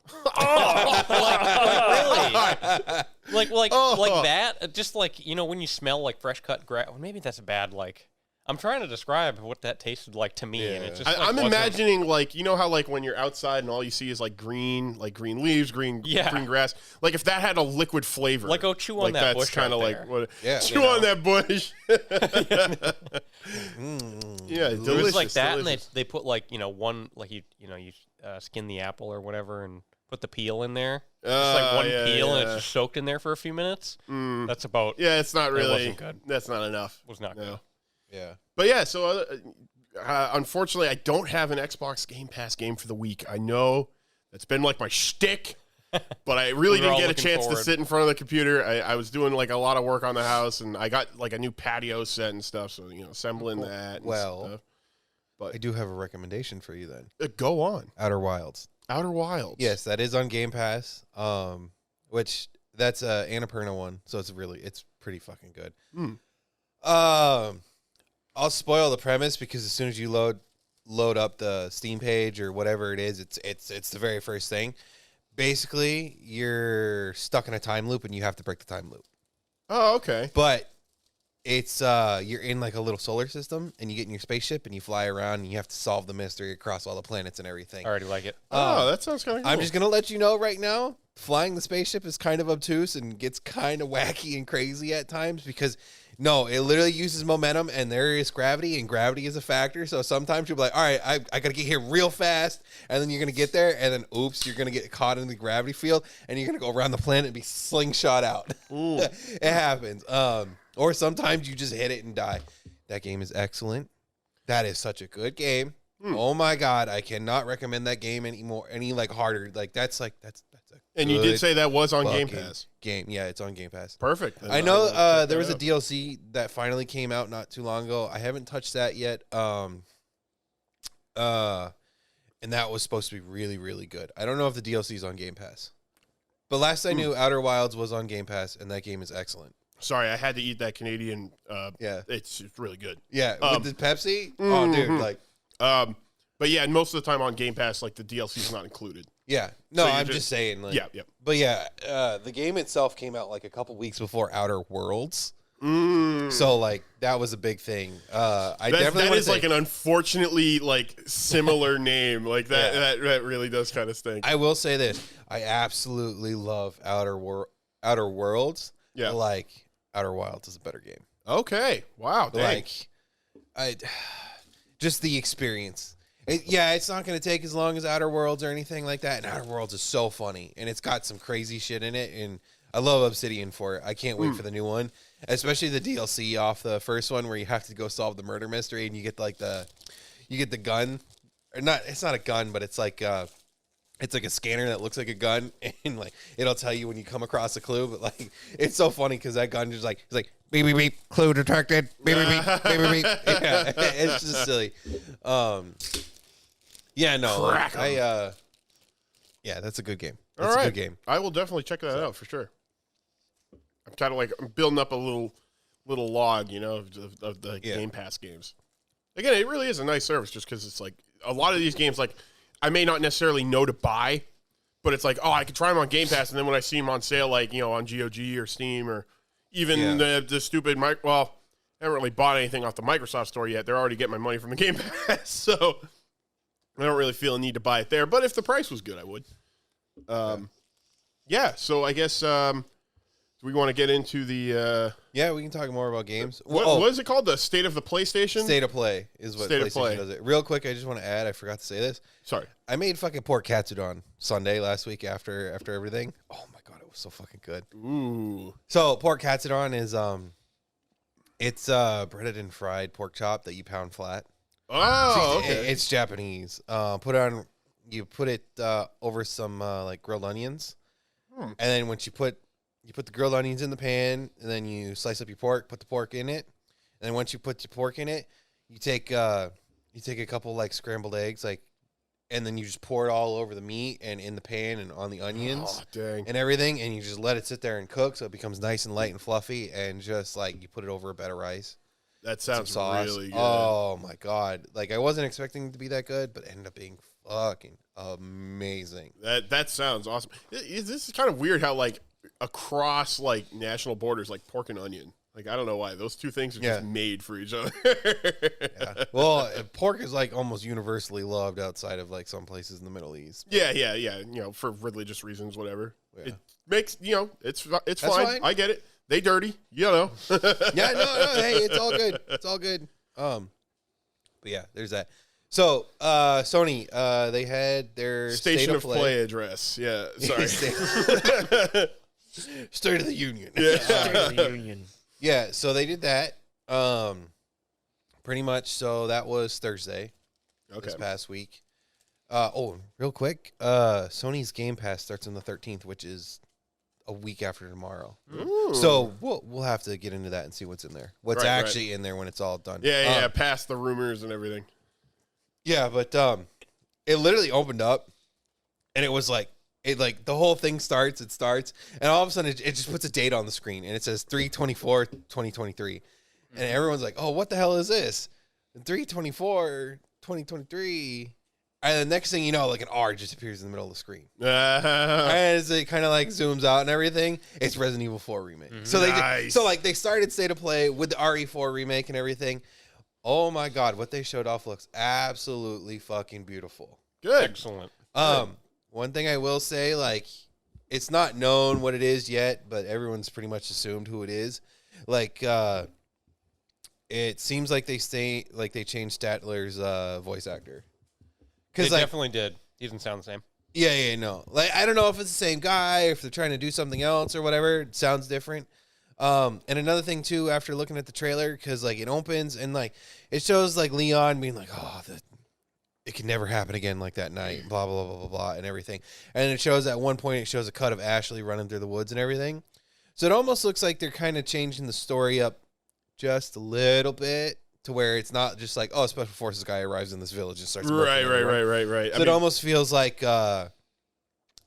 Really? Like that. Just like when you smell like fresh cut grass. Well, maybe that's a bad like. I'm trying to describe what that tasted like to me, and it just. Like, I'm wasn't- imagining like how like when you're outside and all you see is like green leaves, green grass. Like if that had a liquid flavor, Like, go chew on that that's bush kind of right like there. what. Yeah, chew on that bush. Yeah, It delicious. was like that, delicious. and they put like one like you skin the apple or whatever and put the peel in there. Just like one yeah, peel, and it's yeah. just soaked in there for a few minutes. That's about. Yeah, it's not really. wasn't good. That's not enough. Was not No. good. Yeah. But yeah, so unfortunately, I don't have an Xbox Game Pass game for the week. I know that's been like my shtick, but I really We were didn't all get a looking chance to forward. sit in front of the computer. I was doing like a lot of work on the house, and I got like a new patio set and stuff. So assembling that. And Well, stuff. I do have a recommendation for you then. Go on. Outer Wilds. Outer Wilds. Yes, that is on Game Pass. Which that's a Annapurna one, so it's pretty fucking good. I'll spoil the premise because as soon as you load up the Steam page or whatever it is, it's the very first thing. Basically, you're stuck in a time loop and you have to break the time loop. Oh, okay. But it's you're in like a little solar system and you get in your spaceship and you fly around and you have to solve the mystery across all the planets and everything. I already like it. Oh, that sounds kind of cool. I'm just gonna let you know right now, flying the spaceship is kind of obtuse and gets kind of wacky and crazy at times because no, it literally uses momentum and there is gravity and gravity is a factor. So sometimes you'll be like, all right, I gotta get here real fast, and then you're gonna get there and then oops, you're gonna get caught in the gravity field and you're gonna go around the planet and be slingshot out. It happens. Or sometimes you just hit it and die. That game is excellent. That is such a good game. Oh my god, I cannot recommend that game anymore. Any like harder, like that's a. And you did good say that was on Game fucking Pass. Game, yeah, it's on Game Pass. Perfect. Then I will know check there that was a out. DLC that finally came out not too long ago. I haven't touched that yet. and that was supposed to be really, really good. I don't know if the DLC is on Game Pass, but last I knew, Outer Wilds was on Game Pass, and that game is excellent. Sorry, I had to eat that Canadian. Yeah, It's really good. yeah. With the Pepsi, oh, dude, like, But yeah, and most of the time on Game Pass, like the DLC is not included. yeah. No, So you're I'm just saying, like, Yeah, yeah. But yeah, the game itself came out like a couple weeks before Outer Worlds. So like that was a big thing. That is like an unfortunately like similar name. Like that really does kind of stink. I will say this: I absolutely love Outer Worlds. Yeah. Like Outer Wilds is a better game. Okay. Wow. Dang. Like, just the experience. It's not going to take as long as Outer Worlds or anything like that. And Outer Worlds is so funny, and it's got some crazy shit in it. And I love Obsidian for it. I can't wait for the new one, especially the DLC off the first one where you have to go solve the murder mystery, and you get like the gun, or not. It's not a gun, but it's like a scanner that looks like a gun, and like it'll tell you when you come across a clue. But like it's so funny because that gun just like it's like beep beep beep, clue detected, beep beep beep, beep beep beep. Yeah, it's just silly. Yeah, no, like, yeah, that's a good game. That's a good game. I will definitely check that out for sure. I'm kind of like I'm building up a little log, you know, of the Game Pass games. Again, it really is a nice service just because it's like a lot of these games, like I may not necessarily know to buy, but it's like, oh, I can try them on Game Pass, and then when I see them on sale, like, you know, on GOG or Steam or even the stupid I haven't really bought anything off the Microsoft store yet. They're already getting my money from the Game Pass, so I don't really feel a need to buy it there. But if the price was good, I would. So I guess do we want to get into the Yeah, we can talk more about games. what is it called? The State of the PlayStation? State of Play is what State of PlayStation Play. does it. Real quick, I just want to add, I forgot to say this. Sorry. I made fucking pork katsudon Sunday last week after everything. Oh my god, it was so fucking good. Ooh. So pork katsudon is it's breaded and fried pork chop that you pound flat. Oh, okay. It's Japanese. You put it over some like grilled onions, and then once you put the grilled onions in the pan, and then you slice up your pork, put the pork in it, and then once you put your pork in it, you take a couple like scrambled eggs, like, and then you just pour it all over the meat and in the pan and on the onions and everything, and you just let it sit there and cook so it becomes nice and light and fluffy, and just like you put it over a bed of rice. That sounds really good. Oh my god! Like I wasn't expecting it to be that good, but it ended up being fucking amazing. That sounds awesome. This is kind of weird how like across like national borders, like pork and onion. Like I don't know why those two things are just made for each other. Yeah. Well, pork is like almost universally loved outside of like some places in the Middle East. Yeah. You know, for religious reasons, whatever. Yeah. It makes it's fine. fine. I get it. They dirty, you know. Yeah, no, hey, it's all good. It's all good. But yeah, there's that. So, Sony, they had their State of Play address. Yeah, sorry. State of the Union. Yeah. State of the Union. Yeah, so they did that. Pretty much. So that was Thursday. This past week. Real quick, Sony's Game Pass starts on the 13th, which is a week after tomorrow. Ooh. So we'll have to get into that and see what's in there. What's actually in there when it's all done. Yeah, past the rumors and everything. Yeah, but it literally opened up, and it was like the whole thing starts. It starts, and all of a sudden it just puts a date on the screen, and it says 3/24/2023, and everyone's like, "Oh, what the hell is this?" 3/24/2023. And the next thing you know, like an R just appears in the middle of the screen. And as it kind of like zooms out and everything, it's Resident Evil 4 remake. So they started State of Play with the RE4 remake and everything. Oh my god, what they showed off looks absolutely fucking beautiful. Good. Excellent. One thing I will say, like, it's not known what it is yet, but everyone's pretty much assumed who it is. Like, it seems like they changed Statler's voice actor. They definitely did. He doesn't sound the same. Yeah, no. Like, I don't know if it's the same guy, or if they're trying to do something else or whatever. It sounds different. And another thing too, after looking at the trailer, because like it opens and like it shows like Leon being like, it can never happen again like that night, blah blah blah blah blah, and everything. And it shows at one point, it shows a cut of Ashley running through the woods and everything. So it almost looks like they're kind of changing the story up just a little bit to where it's not just like, oh, a special forces guy arrives in this village and starts Right. So it almost feels like,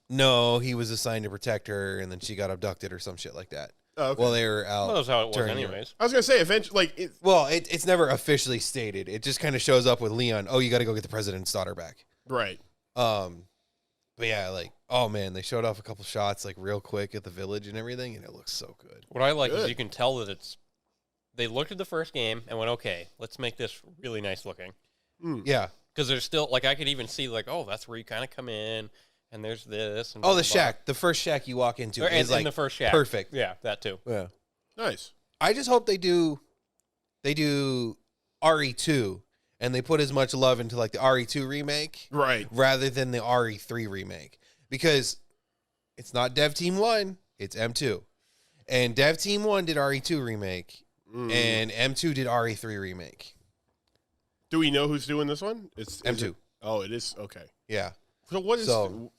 no, he was assigned to protect her, and then she got abducted or some shit like that. Oh, okay. Well, they were out. Well, that's how it was, during- anyways. I was gonna say eventually, like, Well, it's never officially stated. It just kind of shows up with Leon. Oh, you got to go get the president's daughter back. right. But yeah, like, oh man, they showed off a couple shots like real quick at the village and everything, and it looks so good. What I like is Good. you can tell that they looked at the first game and went, okay, let's make this really nice looking. Yeah. Because there's still, like, I could even see, like, oh, that's where you kind of come in, and there's this. And Oh, blah, the blah, blah. shack, the first shack you walk into Or- is and like the first shack. perfect. Yeah, that too. Yeah. Nice. I just hope they do RE2 and they put as much love into like the RE2 remake Right. rather than the RE3 remake, because it's not Dev Team 1, it's M2. And Dev Team 1 did RE2 remake and M2 did RE3 remake. Do we know who's doing this one? It's M2. Oh, it is. Okay. Yeah. So what is? So-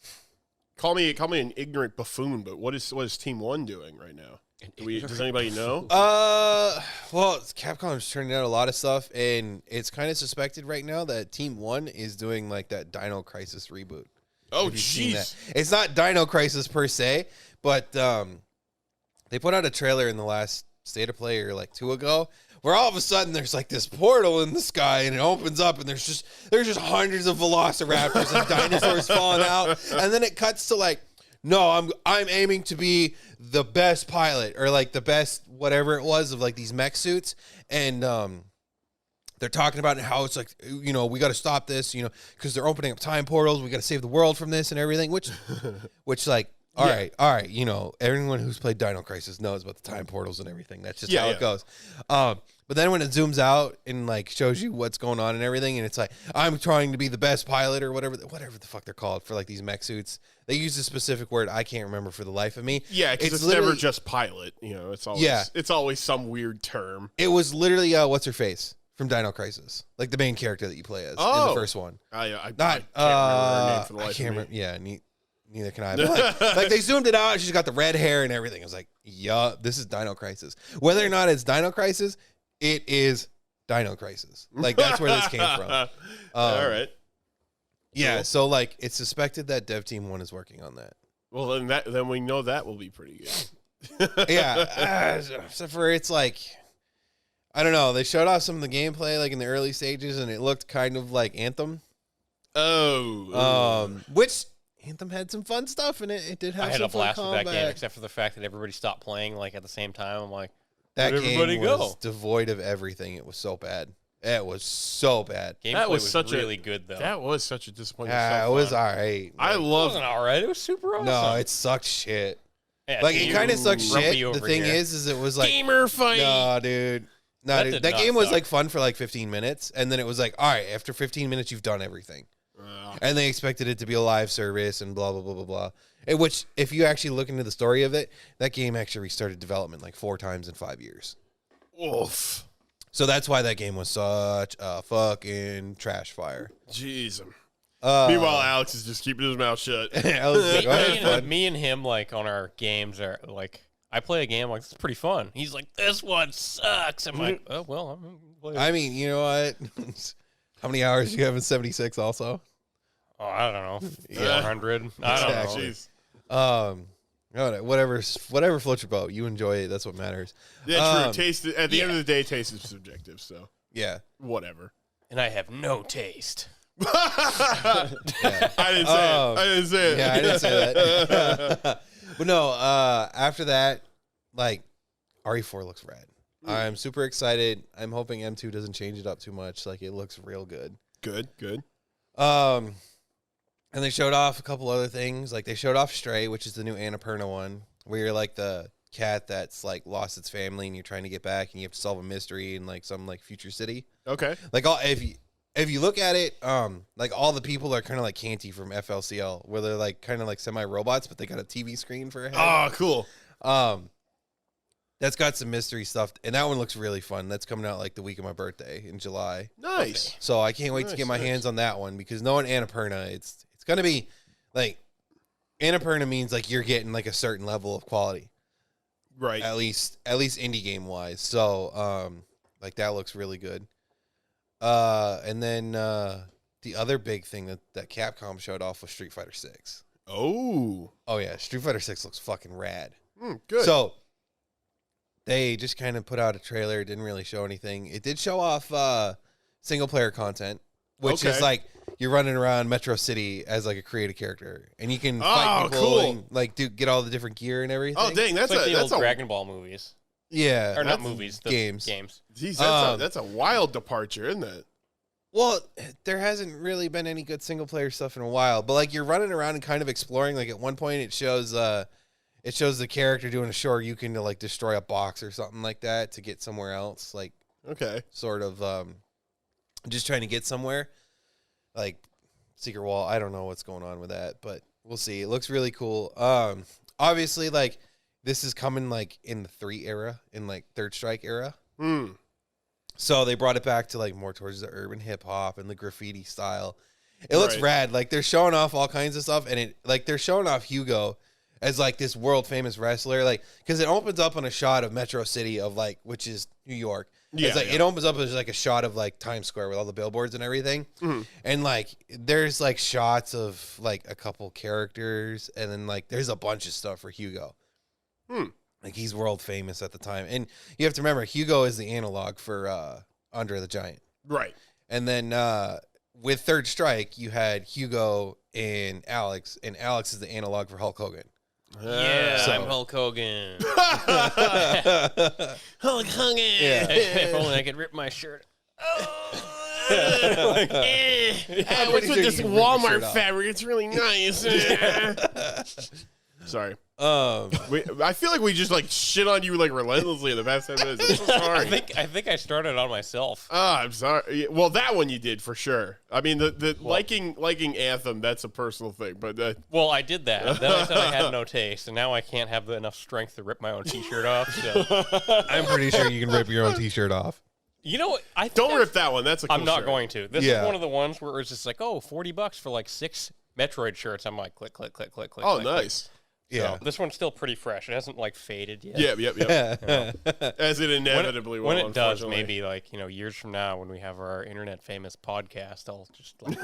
call me an ignorant buffoon, but what is Team 1 doing right now? Does anybody know? Well, Capcom's turning out a lot of stuff, and it's kind of suspected right now that Team 1 is doing like that Dino Crisis reboot. Oh, If you've seen that. jeez. It's not Dino Crisis per se, but they put out a trailer in the last State of Play or like 2 ago, where all of a sudden there's like this portal in the sky and it opens up and there's just hundreds of velociraptors and dinosaurs falling out, and then it cuts to like, no, I'm aiming to be the best pilot or like the best whatever it was of like these mech suits, and they're talking about how it's like, you know, we got to stop this, you know, because they're opening up time portals. We got to save the world from this and everything, which like, all right, you know, everyone who's played Dino Crisis knows about the time portals and everything. That's just how it goes. But then when it zooms out and like shows you what's going on and everything, and it's like, I'm trying to be the best pilot or whatever the fuck they're called for like these mech suits. They use a specific word I can't remember for the life of me. Yeah, because it's never just pilot. You know, it's always some weird term. It was literally what's her face from Dino Crisis, like the main character that you play as in the first one. I Not can't remember her name for the life I can't of me. remember. Yeah, neither can I. But like they zoomed it out. She's got the red hair and everything. I was like, yeah, this is Dino Crisis. Whether or not it's Dino Crisis, it is Dino Crisis. Like that's where this came from. All right. Yeah, Cool. so like it's suspected that Dev Team 1 is working on that. Well, then we know that will be pretty good. Yeah, except for it's like, I don't know. They showed off some of the gameplay like in the early stages, and it looked kind of like Anthem. Which Anthem had some fun stuff in it. It did have. I had some a blast fun with that game, combat. except for the fact that everybody stopped playing like at the same time. I'm like, That where'd game everybody was go? devoid of everything. It was so bad. It was so bad. gameplay was was such a- really good though. That was such a disappointing. It was all right. I It love. wasn't all right. It was super awesome. No, it sucked shit. Yeah, Like see, it kind of you sucked grumpy shit. The over thing here. is it was like, gamer fight. no, dude. No, That dude. did That not game was suck. like fun for like 15 minutes, and then it was like, all right, after 15 minutes, you've done everything. And they expected it to be a live service and blah, blah, blah, blah, blah. Which, if you actually look into the story of it, that game actually restarted development like 4 times in 5 years. Oof. So that's why that game was such a fucking trash fire. Jeez. Uh, Meanwhile, Alex is just keeping his mouth shut. I was like, me, "Oh, that's and, fun." me and him, like on our games, are like, I play a game like, it's pretty fun. He's like, this one sucks. I'm like, oh well, I'm gonna play it. I mean, you know what? How many hours do you have in 76 also? Oh, I don't know, Yeah. 400. I don't know. Exactly. Jeez. Whatever floats your boat. You enjoy it. That's what matters. Yeah, true. Taste. At the end of the day, taste is subjective. So Yeah. whatever. And I have no taste. I didn't say it. I didn't say it. Yeah, I didn't say that. But no, after that, like, RE4 looks rad. I'm super excited. I'm hoping M2 doesn't change it up too much. Like, it looks real good. Good. And they showed off a couple other things. Like, they showed off Stray, which is the new Annapurna one, where you're like the cat that's like lost its family and you're trying to get back and you have to solve a mystery in like some like future city. Okay. Like, if you look at it, like all the people are kind of like Canty from FLCL, where they're like kind of like semi-robots, but they got a TV screen for a head. Oh, cool. That's got some mystery stuff, and that one looks really fun. That's coming out like the week of my birthday in July. Nice. So I can't wait to Nice, get my nice. hands on that one, because knowing Annapurna, it's gonna be like, Annapurna means like you're getting like a certain level of quality, Right. at least indie game wise. So like that looks really good. And then the other big thing that Capcom showed off was Street Fighter 6. Oh. Oh yeah, Street Fighter 6 looks fucking rad. Good. So they just kind of put out a trailer, didn't really show anything. It did show off single player content, which is like you're running around Metro City as like a creative character, and you can fight people cool. and like get all the different gear and everything. Oh dang, that's It's like the that's old a Dragon Ball movies. Yeah, Or not movies, the games. geez, Um, that's a wild departure, isn't it? Well, there hasn't really been any good single player stuff in a while, but like you're running around and kind of exploring. Like at one point, it shows the character doing a Shoryuken to like destroy a box or something like that to get somewhere else. Like Okay. sort of just trying to get somewhere, like secret wall. I don't know what's going on with that, but we'll see. It looks really cool. Obviously, like this is coming like in the 3 era, in like Third Strike era. So they brought it back to like more towards the urban hip hop and the graffiti style. It looks Right. rad. Like they're showing off all kinds of stuff, and it like they're showing off Hugo as like this world famous wrestler, like because it opens up on a shot of Metro City of like which is New York. Yeah, It's like it opens up as like a shot of like Times Square with all the billboards and everything, and like there's like shots of like a couple characters, and then like there's a bunch of stuff for Hugo. Like he's world famous at the time, and you have to remember Hugo is the analog for Andre the Giant, Right. and then with Third Strike you had Hugo and Alex is the analog for Hulk Hogan. Yeah, So- I'm Hulk Hogan. Hulk Hogan. Yeah. If only I could rip my shirt. What's pretty with sure this you can rip your Walmart shirt off. fabric? It's really nice. Sorry. I feel like we just like shit on you like relentlessly in the past 10 minutes. I'm so sorry. I think I started on myself. I'm sorry. Yeah, well, that one you did for sure. I mean, the liking Anthem, that's a personal thing. But Well, I did that. Then I said I had no taste, and now I can't have enough strength to rip my own T-shirt off. So, I'm pretty sure you can rip your own T-shirt off. you know what? I think don't rip that one. That's a cool I'm not shirt. going to. This Yeah. is one of the ones where it was just like, oh, $40 for like 6 Metroid shirts. I'm like, click, click, click, click, click. Oh, click, nice. Click. Yeah. So, this one's still pretty fresh. It hasn't like faded yet. Yep. As it inevitably will. When it does, unfortunately. maybe like years from now, when we have our internet famous podcast, I'll just like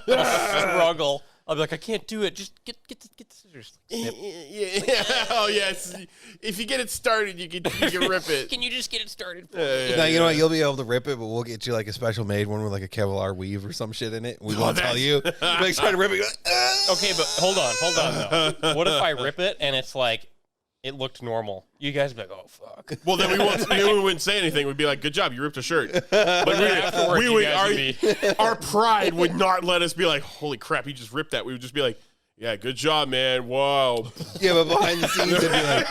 I'll struggle. I'll be like, I can't do it. Just get the scissors. Snip. Yeah. Oh yes. If you get it started, you can rip it. Can you just get it started? For Yeah. Now you know what, you'll be able to rip it, but we'll get you like a special made one with like a Kevlar weave or some shit in it. We won't tell you. Like try to rip it. You're like, "Ah!" Okay, but hold on though. What if I rip it and it's like it looked normal? You guys be like, oh fuck. Well, then we wouldn't say anything. We'd be like, "Good job, you ripped a shirt." But Afterwards, we you would. guys would be Our pride would not let us be like, "Holy crap, he just ripped that." We would just be like, "Yeah, good job, man. Whoa." Yeah, but behind the scenes it'd be like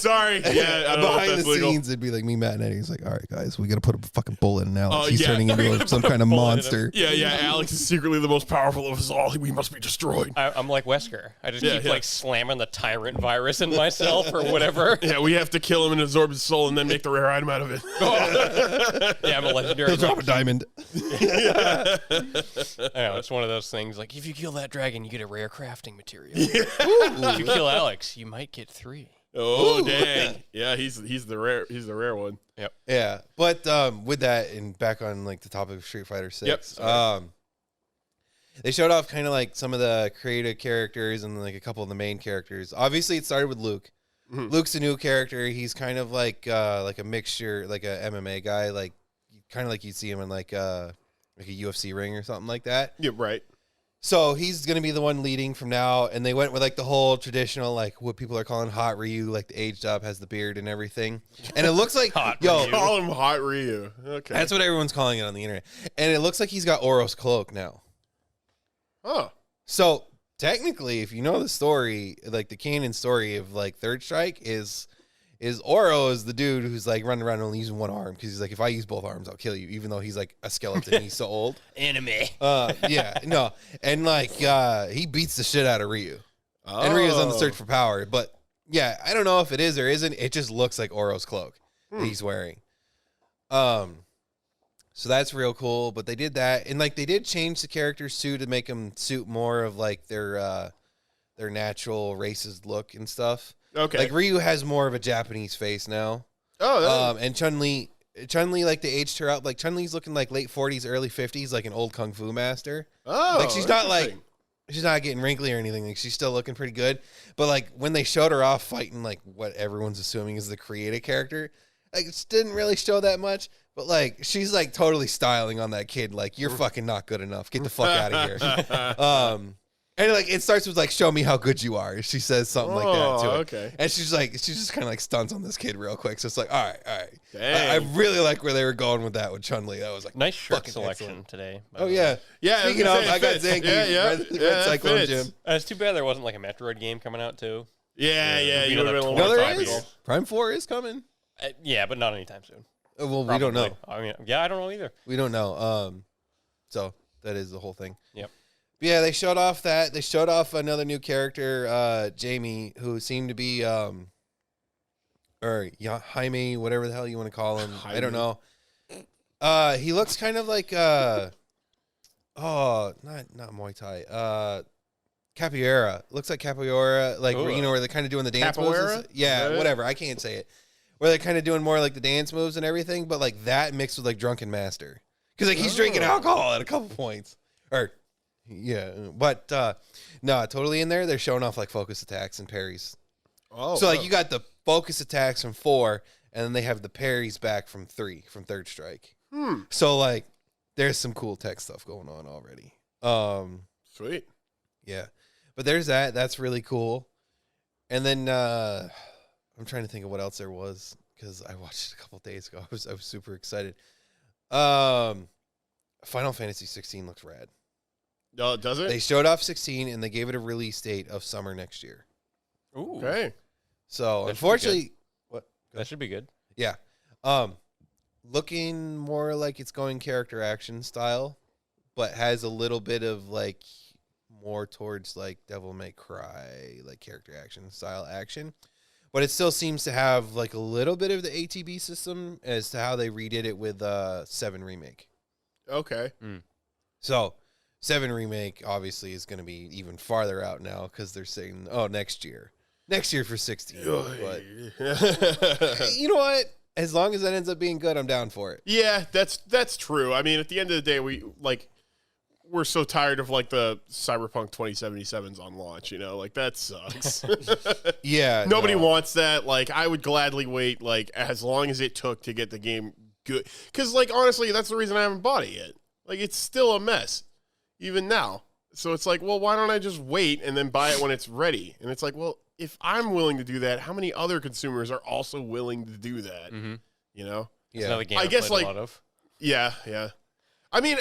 Sorry. Yeah, I don't know if behind the that's legal. scenes it'd be like me, Matt, and Eddie. He's like, all right, guys, we gotta put a fucking bullet in Alex. Oh, He's yeah. turning We into gotta some put a kind of bullet in him. monster. Yeah. Alex is secretly the most powerful of us all. We must be destroyed. I'm like Wesker. I just Yeah, keep yeah. like slamming the tyrant virus in myself or whatever. Yeah, we have to kill him and absorb his soul and then make the rare item out of it. Yeah, I'm a legendary. He'll drop a diamond. I know, it's one of those things like if you kill that dragon, you get a rare crafting material. If you kill Alex, you might get 3. Oh dang! Yeah, he's the rare one. Yep. Yeah, but with that, and back on like the topic of Street Fighter 6, Yep. they showed off kind of like some of the creative characters and like a couple of the main characters. Obviously, it started with Luke. Luke's a new character. He's kind of like a mixture, like a MMA guy, like kind of like you'd see him in like a UFC ring or something like that. Yeah, right. So he's going to be the one leading from now. And they went with like the whole traditional, like what people are calling Hot Ryu, like the aged up, has the beard and everything. And it looks like, Hot yo, Ryu. Call him Hot Ryu. Okay. that's what everyone's calling it on the internet. And it looks like he's got Oro's cloak now. Oh. So technically, if you know the story, like the canon story of like Third Strike is Oro is the dude who's like running around only using one arm because he's like, if I use both arms, I'll kill you, even though he's like a skeleton. He's so old. Anime. Yeah, no, and like he beats the shit out of Ryu, and Ryu's on the search for power. But yeah, I don't know if it is or isn't. It just looks like Oro's cloak that he's wearing. So that's real cool. But they did that, and like they did change the characters too to make them suit more of like their natural racist look and stuff. Okay. Like Ryu has more of a Japanese face now. Oh, that, And Chun-Li Chun-Li, like, they aged her up. Like, Chun-Li's looking like late 40s, early 50s, like an old kung fu master. Oh, Like, she's not, like, interesting. she's not getting wrinkly or anything. Like, she's still looking pretty good. But, like, when they showed her off fighting, like, what everyone's assuming is the creative character, like, it didn't really show that much. But, like, she's, like, totally styling on that kid. Like, you're fucking not good enough. Get the fuck out of here. And, like, it starts with, like, show me how good you are. She says something like that to it. Okay. And she's just kind of, like, stunts on this kid real quick. So it's like, all right. Dang. I really like where they were going with that with Chun-Li. That was, like, Nice shirt fucking selection excellent. today. by Oh, the way. yeah. Yeah. Speaking was of, gonna say, I got it fits. Zanky, Yeah. Red that Cyclone fits. Gym. It's too bad there wasn't like a Metroid game coming out too. Yeah. Yeah, You we would have got been a that No, little there 25 is. people. Prime 4 is coming. Yeah, but not anytime soon. Well, we don't know. Probably. I mean, yeah, I don't know either. We don't know. So that is the whole thing. Yep. But yeah, they showed off that. They showed off another new character, Jamie, who seemed to be, or Jaime, whatever the hell you want to call him. I don't know. He looks kind of like, not Muay Thai. Capoeira. Looks like Capoeira, like, Ooh. you know, where they're kind of doing the dance moves. and Capoeira? stuff. Yeah, Yeah. whatever. I can't say it. Where they're kind of doing more like the dance moves and everything, but like that mixed with like Drunken Master. Because like he's drinking alcohol at a couple points. Or, yeah. But, no, totally in there. They're showing off like focus attacks and parries. Oh, So like you got the focus attacks from 4, and then they have the parries back from 3, from Third Strike. So like there's some cool tech stuff going on already. Sweet. Yeah. But there's that. That's really cool. And then I'm trying to think of what else there was because I watched it a couple days ago. I was super excited. Final Fantasy 16 looks rad. Does it? They showed off 16 and they gave it a release date of summer next year. Ooh, Okay. So That should be unfortunately, what? that should be good. Yeah. Looking more like it's going character action style, but has a little bit of like more towards like Devil May Cry, like character action style action. But it still seems to have like a little bit of the ATB system as to how they redid it with 7 Remake. Okay. So 7 Remake obviously is going to be even farther out now because they're saying, oh, next year. Next year for 16. But you know what? As long as that ends up being good, I'm down for it. Yeah, that's true. I mean, at the end of the day, we're so tired of like the Cyberpunk 2077s on launch, you know, like that sucks. Yeah. Nobody no. wants that. Like, I would gladly wait like as long as it took to get the game good. Because like honestly, that's the reason I haven't bought it yet. Like, it's still a mess, even now. So it's like, well, why don't I just wait and then buy it when it's ready? And it's like, well, if I'm willing to do that, how many other consumers are also willing to do that? Mm-hmm. You know? It's Yeah. another game I guess, played like- a lot of. Yeah. I mean,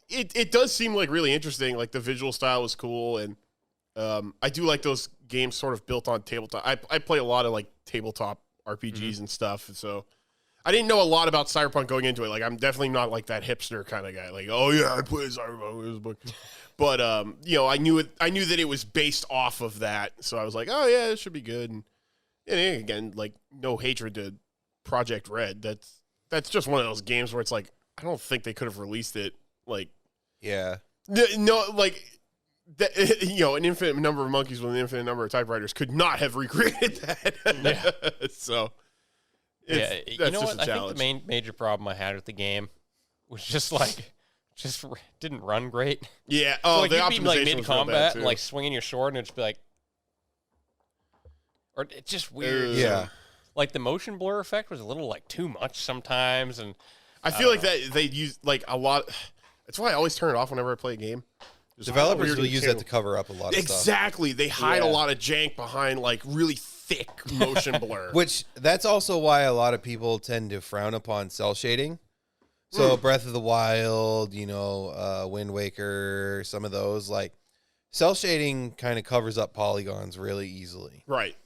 it does seem like really interesting. Like the visual style was cool, and I do like those games sort of built on tabletop. I play a lot of like tabletop RPGs and stuff, and so I didn't know a lot about Cyberpunk going into it. Like, I'm definitely not like that hipster kind of guy. Like, oh yeah, I play Cyberpunk. But you know, I knew that it was based off of that, so I was like, oh yeah, it should be good. And again, like, no hatred to Project Red. That's just one of those games where it's like, I don't think they could have released it like, Yeah. no, like that, you know, an infinite number of monkeys with an infinite number of typewriters could not have recreated that. Yeah. So Yeah, that's you know just what? a I challenge. think the major problem I had with the game was just like, didn't run great. Yeah. So, Oh, like the you'd be like optimization mid was real bad combat too. and like swinging your sword and it'd just be like, or it's just weird. Yeah. Like the motion blur effect was a little like too much sometimes, and I feel like that they use like a lot. That's why I always turn it off whenever I play a game. There's a lot of Developers weird will use that to cover up a lot of stuff. Exactly. They hide a Yeah. lot of jank behind like really thick motion blur. Which that's also why a lot of people tend to frown upon cell shading. So Breath of the Wild, you know, Wind Waker, some of those, like cell shading kind of covers up polygons really easily. Right.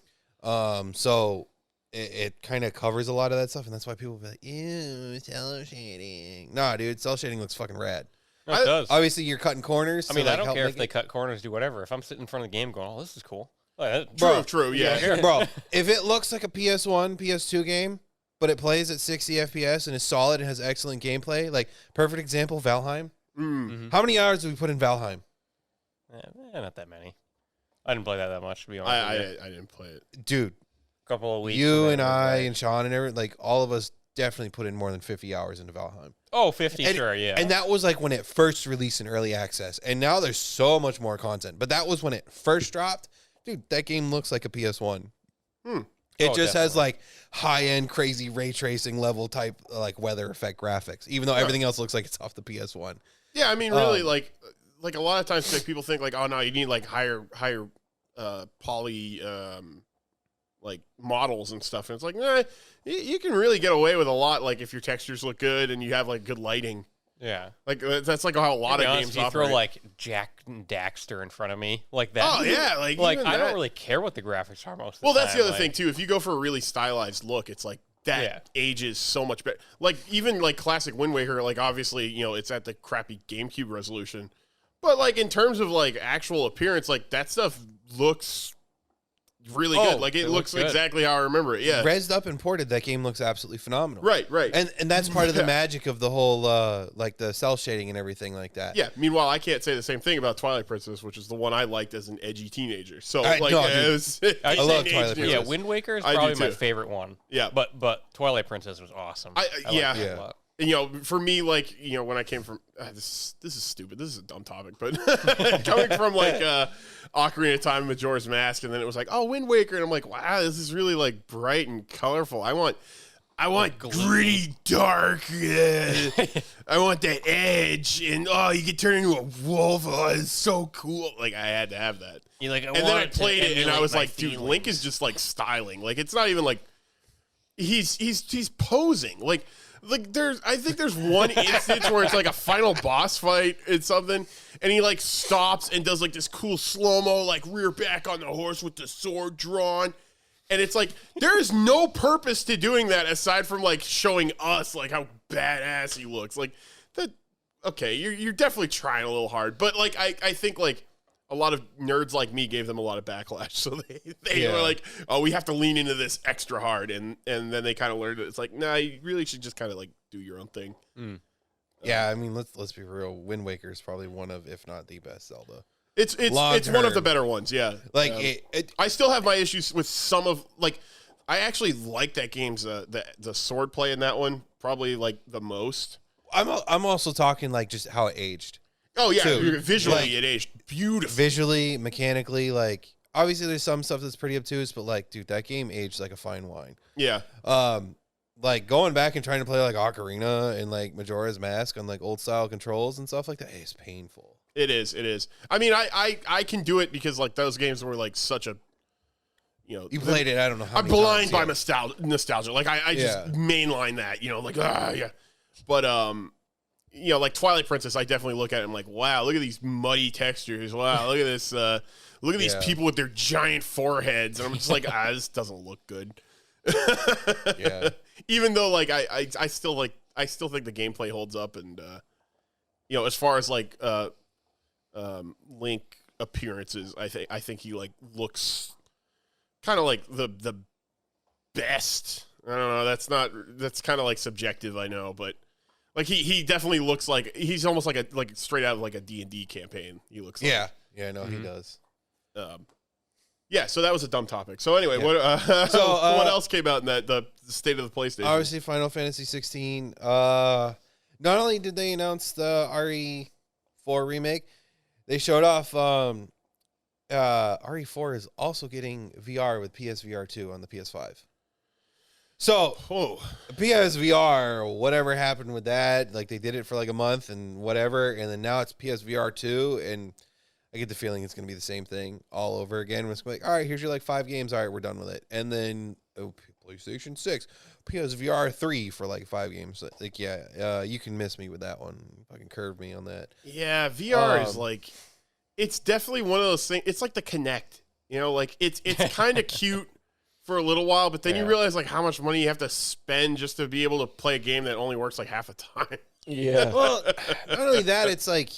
So it kind of covers a lot of that stuff, and that's why people be like, ew, cell shading. Nah, dude, cell shading looks fucking rad. No, it does. Obviously, you're cutting corners. I mean, to, I like, don't help care if make they it- cut corners, do whatever. If I'm sitting in front of the game going, oh, this is cool. True. Yeah. Bro, if it looks like a PS1, PS2 game, but it plays at 60 FPS and is solid and has excellent gameplay, like perfect example, Valheim. Mm. How many hours did we put in Valheim? Not that many. I didn't play that much, to be honest with you. I didn't play it. Dude, A couple of weeks. you then and it was I like- and Sean and everyone, like all of us definitely put in more than 50 hours into Valheim. Oh, 50, And- sure, yeah. And that was like when it first released in early access. And now there's so much more content. But that was when it first dropped. Dude, that game looks like a PS1. It Oh, just has definitely. like high-end, crazy ray tracing level type like weather effect graphics, even though everything else looks like it's off the PS1. Yeah, I mean, really, like a lot of times like, people think like, oh no, you need like higher poly like models and stuff, and it's like, nah, you can really get away with a lot, like if your textures look good and you have like good lighting. Yeah. Like that's like how a lot To be of honest, games if you operate. throw like Jack and Daxter in front of me like that. Oh, yeah, like, even I that. don't really care what the graphics are most of the Well, time. that's the other like- thing too. If you go for a really stylized look, it's like that Yeah. ages so much better. Like even like classic Wind Waker, like obviously it's at the crappy GameCube resolution, but like in terms of like actual appearance, like that stuff looks really Oh, good. Like it it looks looks good. exactly how I remember it. Yeah, Rezzed up and ported, that game looks absolutely phenomenal. right. And that's part of the Yeah. magic of the whole like the cell shading and everything like that. Yeah. Meanwhile, I can't say the same thing about Twilight Princess, which is the one I liked as an edgy teenager. So I- like, no, it dude. was, I love it Twilight aged me. Yeah, Princess. Wind Waker is I do probably my too. favorite one. Yeah. But Twilight Princess was awesome. Yeah. liked it a lot. For me, like, when I came from this is stupid. This is a dumb topic, but coming from like Ocarina of Time and Majora's Mask, and then it was like, oh, Wind Waker, and I'm like, wow, this is really like bright and colorful. I want gritty, dark. I want that edge, and you can turn into a wolf. Oh, it's so cool. Like I had to have that. You're like, And then I played it, and I was like, dude, Link is just like styling. Like it's not even like he's posing. Like I think there's one instance where it's like a final boss fight and something, and he like stops and does like this cool slow-mo, like rear back on the horse with the sword drawn. And it's like there is no purpose to doing that aside from like showing us like how badass he looks. Like that okay, you're definitely trying a little hard. But like I think like a lot of nerds like me gave them a lot of backlash. So they were like, oh, we have to lean into this extra hard. And then they kind of learned it. It's like, nah, you really should just kind of like do your own thing. Yeah, I mean, let's be real. Wind Waker is probably one of, if not the best Zelda. It's one of the Long-term. better ones, yeah. Like I still have my issues with some of like I actually like that game's the sword play in that one probably like the most. I'm also talking like just how it aged. Oh yeah, Too. visually Like, it aged beautifully. Visually, mechanically, like obviously there's some stuff that's pretty obtuse, but like, dude, that game aged like a fine wine. Yeah. Like going back and trying to play like Ocarina and like Majora's Mask on like old style controls and stuff like that is painful. It is. I mean, I can do it because like those games were like such a You played it, I don't know how I'm many blind times, by yeah. nostalgia. Like I just Yeah. mainline that, like yeah. But like Twilight Princess, I definitely look at it and I'm like, wow, look at these muddy textures. Wow, look at this look at these Yeah. people with their giant foreheads. And I'm just like, this doesn't look good. Yeah. Even though like I still think the gameplay holds up and as far as like Link appearances, I think he like looks kind of like the best. I don't know. That's kind of like subjective, I know, but like he definitely looks like he's almost like straight out of like a D&D campaign. He looks like. Yeah, no, he does. Yeah, so that was a dumb topic. So anyway, Yeah. what else came out in the state of the PlayStation? Obviously, Final Fantasy 16. Not only did they announce the RE4 remake, they showed off RE4 is also getting VR with PSVR 2 on the PS5. So, PSVR, whatever happened with that, like they did it for like a month and whatever, and then now it's PSVR 2, and I get the feeling it's going to be the same thing all over again. It's like, all right, here's your like 5 games. All right, we're done with it. And then PlayStation 6, PSVR 3 for like 5 games. Like, yeah, you can miss me with that one. You fucking curved me on that. Yeah, VR is like, it's definitely one of those things. It's like the Kinect, like it's kind of cute for a little while, but then you realize like how much money you have to spend just to be able to play a game that only works like half the time. Yeah. Well, not only that, it's like,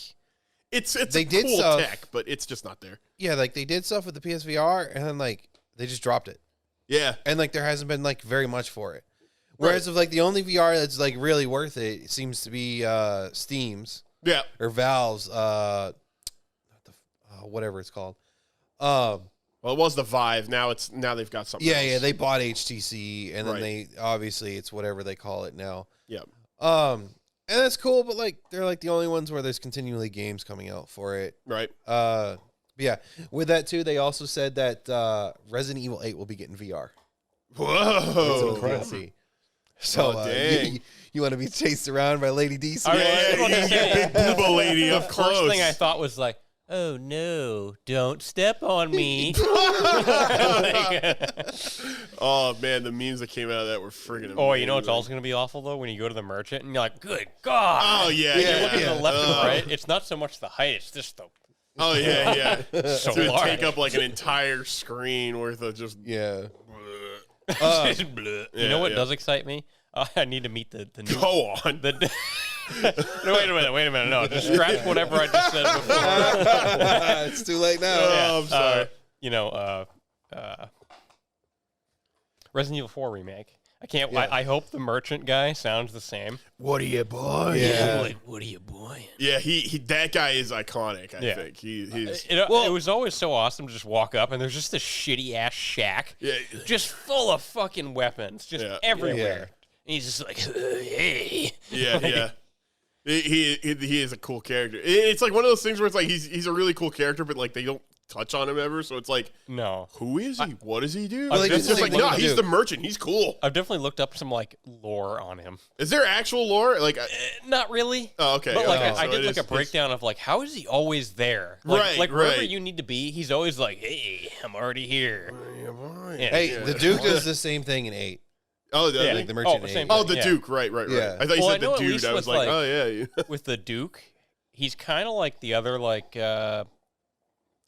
It's They a did cool stuff- tech, but it's just not there. yeah, like they did stuff with the PSVR, and then like they just dropped it. Yeah, And like there hasn't been like very much for it. Whereas of like the only VR that's like really worth it seems to be Steam's or Valve's whatever it's called. Well, it was the Vive. Now they've got something. Yeah, else. yeah. They bought HTC, and then Right. they obviously it's whatever they call it now. Yep. And that's cool, but like they're like the only ones where there's continually games coming out for it. Right. But yeah, with that too, they also said that Resident Evil 8 will be getting VR. Whoa. Crazy. So dang. you want to be chased around by Lady D? I Yeah, was gonna say, big booba lady up close. First thing I thought was like, oh no, don't step on me. Oh man, the memes that came out of that were friggin' amazing. Oh, you know what's also going to be awful though? When you go to the merchant and you're like, good God. Oh yeah, And yeah. you're looking to the left and Ugh. right. It's not so much the height, it's just the Oh yeah, yeah. so So it large. take up like an entire screen worth of just. Yeah. Just bleh. You know what yeah. does excite me? I need to meet the new. Go on. The, no, wait a minute. No, just scratch whatever I just said before. It's too late now. Oh, I'm sorry. You know, Resident Evil 4 remake. I can't. Yeah. I hope the merchant guy sounds the same. What are you buying? Yeah. Like, what are you buying? Yeah, he that guy is iconic. I Yeah. think he's. It was always so awesome to just walk up and there's just this shitty ass shack, Yeah. just full of fucking weapons, just Yeah. everywhere. And he's just like, hey. Yeah, yeah. He is a cool character. It's like one of those things where it's like he's a really cool character, but like they don't touch on him ever. So it's like, No. who is he? What does he do? Well, It's just just like, like, what no, do you he's do? the merchant. He's cool. I've definitely looked up some like lore on him. Is there actual lore? Like, Not really. oh, okay. But like okay, I so did it like a is- breakdown of like how is he always there? Like, Right, like wherever right. you need to be, he's always like, hey, I'm already here. Yeah. Hey, Yeah. the Duke does the same thing in 8. Oh, does Yeah. he? Like the merchant in same 8. Oh, the Yeah. Duke. Right. Yeah. I thought you Well, I said know the at dude. least I was with, like, like- oh yeah. With the Duke, he's kind of like the other like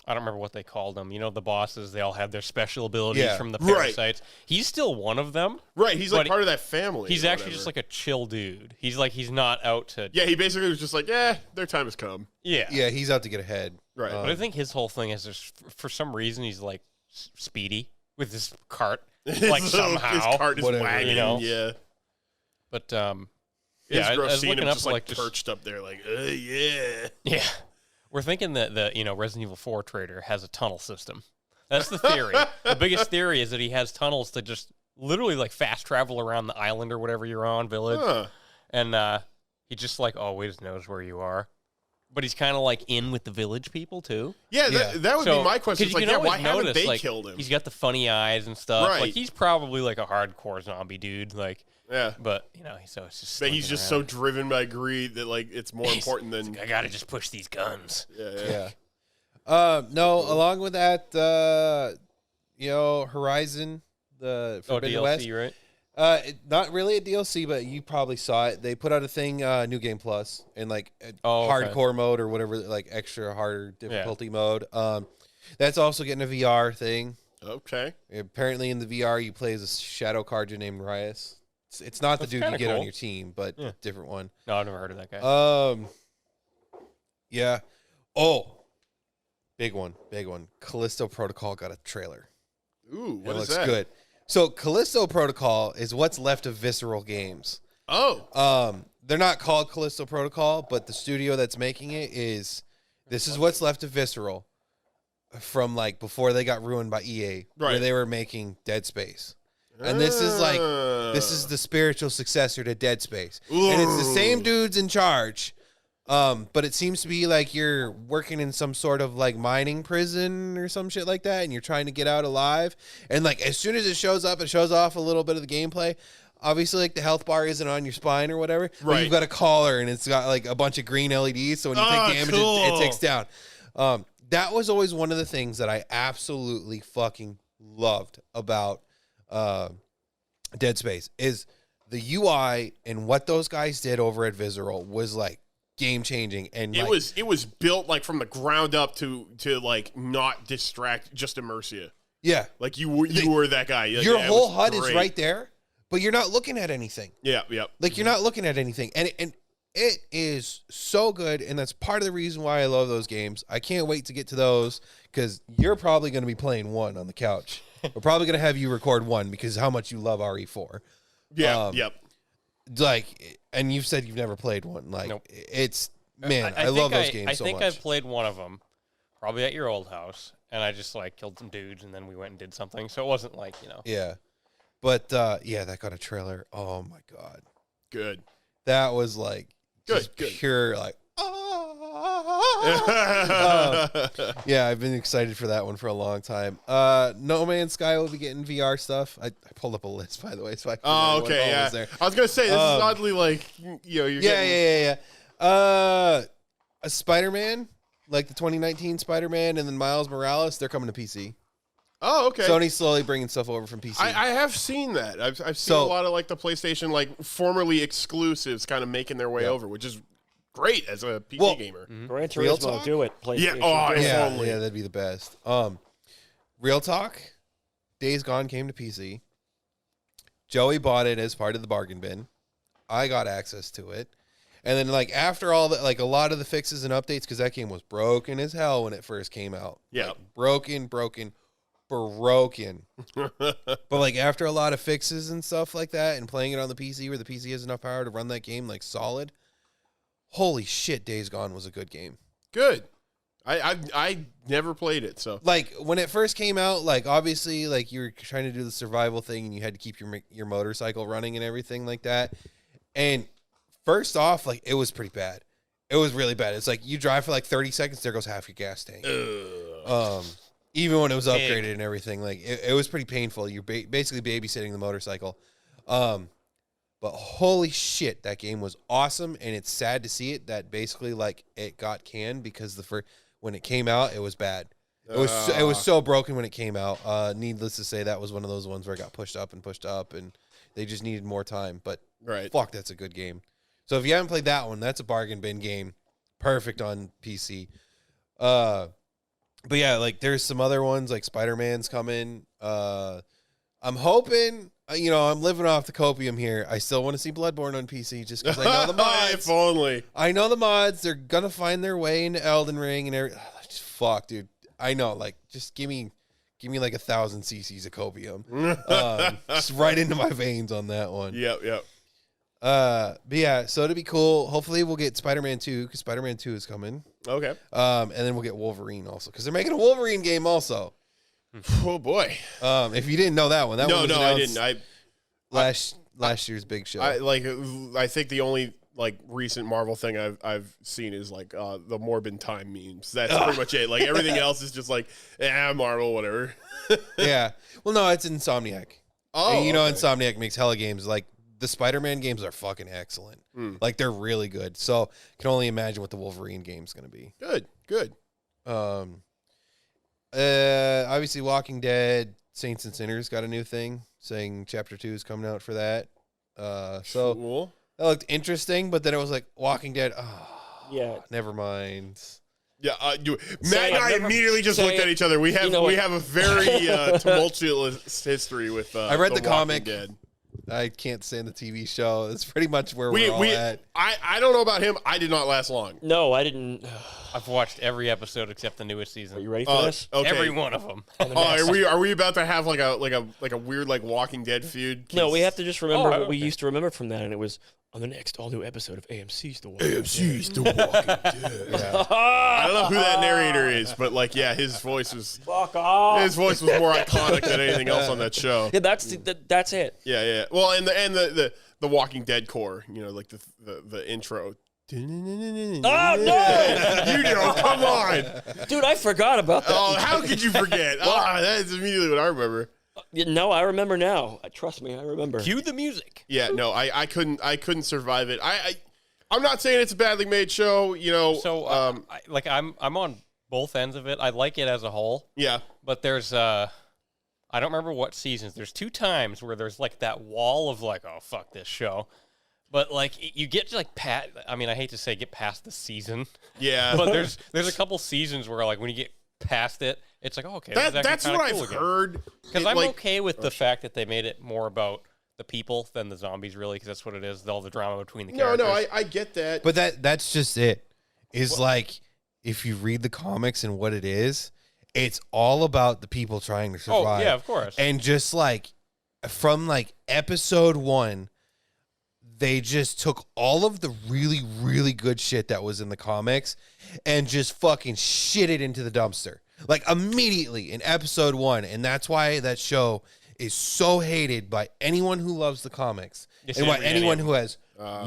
I don't remember what they called them. You know, the bosses, they all had their special abilities Yeah. from the Right. parasites. He's still one of them. Right. He's like But part of that family. He's or actually whatever. just like a chill dude. He's not out to Yeah, he basically was just like, yeah, their time has come. yeah. Yeah, he's out to get ahead. Right. But I think his whole thing is just for some reason he's like speedy with his cart, like His somehow. cart is Whatever, wagging. you know? Yeah. But It's yeah, I gross was seeing him looking up just like like just perched up there, like, yeah. yeah, we're thinking that the Resident Evil 4 trader has a tunnel system. That's the theory. The biggest theory is that he has tunnels to just literally like fast travel around the island or whatever you're on, village, Huh. and he just like always knows where you are. But he's kind of like in with the village people too. Yeah, Yeah. that would be my question. 'cause It's you like, can yeah, always why haven't notice, they like, killed him? He's got the funny eyes and stuff. Right. Like he's probably like a hardcore zombie dude. Like, Yeah. but so it's just. But he's slinking just so around. driven by greed that like it's more He's- important than I gotta just push these guns. yeah. No, along with that, Horizon, the Forbidden West. DLC, right? Not really a DLC, but you probably saw it. They put out a thing, New Game Plus, in like Oh, okay. hardcore mode or whatever, like extra harder difficulty mode. That's also getting a VR thing. Okay. Apparently, in the VR, you play as a shadow card named Rias. It's not the That's dude you kinda get on cool. your team, but Yeah. different one. No, I've never heard of that guy. Yeah. Oh, big one. Callisto Protocol got a trailer. Ooh, It what is looks that? good. So Callisto Protocol is what's left of Visceral Games. Oh, They're not called Callisto Protocol, but the studio that's making it is. This is what's left of Visceral from like before they got ruined by EA, where Right. they were making Dead Space. And this is like this is the spiritual successor to Dead Space, and it's the same dudes in charge. But it seems to be like you're working in some sort of like mining prison or some shit like that, and you're trying to get out alive. And like as soon as it shows up, it shows off a little bit of the gameplay. Obviously, like the health bar isn't on your spine or whatever. But Right. you've got a collar, and it's got like a bunch of green LEDs. So when you take damage, it takes down. That was always one of the things that I absolutely fucking loved about Dead Space is the UI and what those guys did over at Visceral was like game changing. And it like, was built like from the ground up to like not distract, just immerse you. yeah, Like you were that guy. Yeah, your yeah, it whole was HUD is great. right there, but you're not looking at anything. Yeah, yeah. Like you're not looking at anything, and it is so good, and that's part of the reason why I love those games. I can't wait to get to those because you're probably going to be playing one on the couch. We're probably going to have you record one because how much you love RE4. Yeah, yep. Like, and you've said you've never played one. Like, Nope. it's man, I think love those games I so think much. I've played one of them, probably at your old house, and I just like killed some dudes, and then we went and did something. So it wasn't like Yeah. But yeah, that got a trailer. Oh my god. Good. That was like just Good. pure like yeah, I've been excited for that one for a long time. No Man's Sky will be getting VR stuff. I pulled up a list, by the way, so I can Oh, okay, yeah. there. I was gonna say this is oddly like you're Yeah. A Spider-Man, like the 2019 Spider-Man, and then Miles Morales, they're coming to PC. Oh, okay. Sony's slowly bringing stuff over from PC. I have seen that. I've seen a lot of like the PlayStation like formerly exclusives kind of making their way over, which is great as a PC gamer. Gran Real Turismo, talk? do it. PlayStation, Oh, do it. yeah. yeah, that'd be the best. Real talk, Days Gone came to PC. Joey bought it as part of the bargain bin. I got access to it. And then, like, after all that, like, a lot of the fixes and updates, because that game was broken as hell when it first came out. Yeah. Like, broken. But, like, after a lot of fixes and stuff like that, and playing it on the PC where the PC has enough power to run that game, like, solid, holy shit, Days Gone was a good game. Good. I never played it, so Like, when it first came out, like, obviously, like, you were trying to do the survival thing, and you had to keep your motorcycle running and everything like that. And first off, like, it was pretty bad. It was really bad. It's like you drive for like 30 seconds, there goes half your gas tank. Even when it was upgraded and everything, like it was pretty painful. You're basically babysitting the motorcycle. But holy shit, that game was awesome, and it's sad to see it that basically like it got canned because when it came out, it was bad. It was so broken when it came out. Needless to say, that was one of those ones where it got pushed up, and they just needed more time. But fuck, that's a good game. So if you haven't played that one, that's a bargain bin game. Perfect on PC. But yeah, like there's some other ones like Spider-Man's coming. I'm hoping, I'm living off the copium here. I still want to see Bloodborne on PC just because I know the mods. If only. I know the mods. They're going to find their way into Elden Ring and everything. Just fuck, dude. I know. Like, just give me like 1,000 cc's of copium. Just right into my veins on that one. Yep. But yeah, so it'd be cool. Hopefully we'll get Spider-Man 2 because Spider-Man 2 is coming. Okay. And then we'll get Wolverine also because they're making a Wolverine game also. Oh boy. If you didn't know that one, was I announced didn't. last year's big show. I think the only like recent Marvel thing I've seen is like the Morbin Time memes. That's pretty much it. Like everything else is just like Marvel, whatever. Yeah. Well, no, it's Insomniac. Oh, and okay. Insomniac makes hella games. Like the Spider-Man games are fucking excellent. Like they're really good. So can only imagine what the Wolverine game's gonna be. Good. Obviously Walking Dead, Saints and Sinners got a new thing saying Chapter 2 is coming out for that. So Cool. that looked interesting, but then it was like Walking Dead. Oh, Yeah. never mind. Yeah, Matt and I immediately just looked at each other. We have a very tumultuous history with. I read the Walking comic. Dead. I can't stand the TV show. It's pretty much where we're all at. I don't know about him. I did not last long. No, I didn't. I've watched every episode except the newest Are you season. ready for this? Okay. Every one of them. Are we about to have like a weird like Walking Dead feud? No, we have to just remember what we okay. used to remember from that, and it was on the next all-new episode of AMC's The Walking AMC's The Walking Dead. I don't know who that narrator is, but like, yeah, his voice was more iconic than anything else on that show. Yeah, that's it. Yeah. Well, and the Walking Dead core, like the intro. Oh no! You know, come on. Dude, I forgot about that. Oh, how could you forget? That is immediately what I remember. No, I remember now. Trust me, I remember. Cue the music. Yeah, no, I couldn't survive it. I'm not saying it's a badly made show, So, I'm on both ends of it. I like it as a whole, Yeah. but there's I don't remember what seasons. There's 2 times where there's like that wall of like, oh fuck this show. But like you get to like I hate to say get past the season. Yeah. But there's a couple seasons where like when you get past it, it's like, oh, okay, that's what I've heard. Because I'm okay with the fact that they made it more about the people than the zombies, really, because that's what it is. All the drama between the characters. No, I get that. But that's just it. Is like if you read the comics and what it is, it's all about the people trying to survive. Oh yeah, of course. And just like from like episode 1, they just took all of the really, really good shit that was in the comics and just fucking shit it into the dumpster. like immediately in episode 1, and that's why that show is so hated by anyone who loves the comics, Yes, and you why didn't read anyone any who has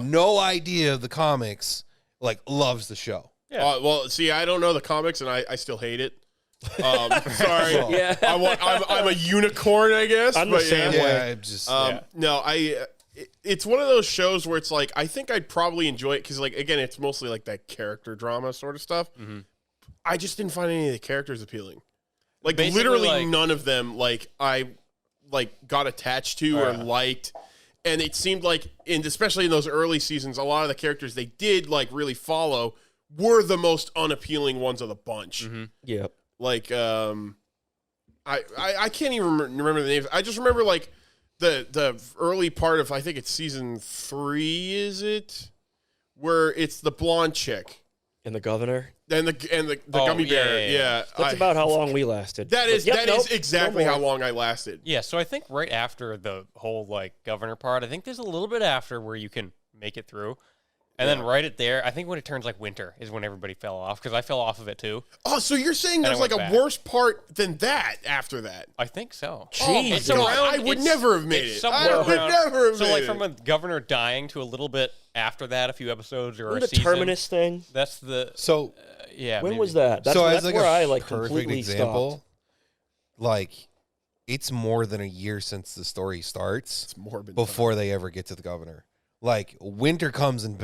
no idea of the comics like loves the show. Yeah. Well, see, I don't know the comics, and I still hate it. Sorry. Yeah. I'm a unicorn, I guess. I'm the but same yeah. way. Yeah, it just No, it's one of those shows where it's like I think I'd probably enjoy it because, like, again, it's mostly like that character drama sort of stuff. Mm-hmm. I just didn't find any of the characters appealing. Like, Basically, literally like- none of them. Like, I got attached to or liked. And it seemed like, especially in those early seasons, a lot of the characters they did like really follow were the most unappealing ones of the bunch. Mm-hmm. Yep. Like, I can't even remember the names. I just remember like the early part of, I think it's season 3, is it? Where it's the blonde chick And the governor. and the Oh, gummy yeah, bear. yeah, Yeah, yeah. That's about how long we lasted. That is But, yep, nope, exactly no how more. long I lasted. Yeah, so I think right after the whole like governor part, I think there's a little bit after where you can make it through. And then right at there, I think when it turns like winter is when everybody fell off, because I fell off of it too. Oh, so you're saying And there's I like a went back. worse part than that after that? I think so. Jesus. It's around- I would it's- never have made it's it. somewhere I would around- never have So made like it. from a governor dying to a little bit after that, a few episodes or Remember a the season. Terminus thing? That's the so yeah. When maybe. was that? That's, so that's as like where a I like perfect completely example, stopped. like it's more than a year since the story starts It's morbid. before they ever get to the governor. Like winter comes and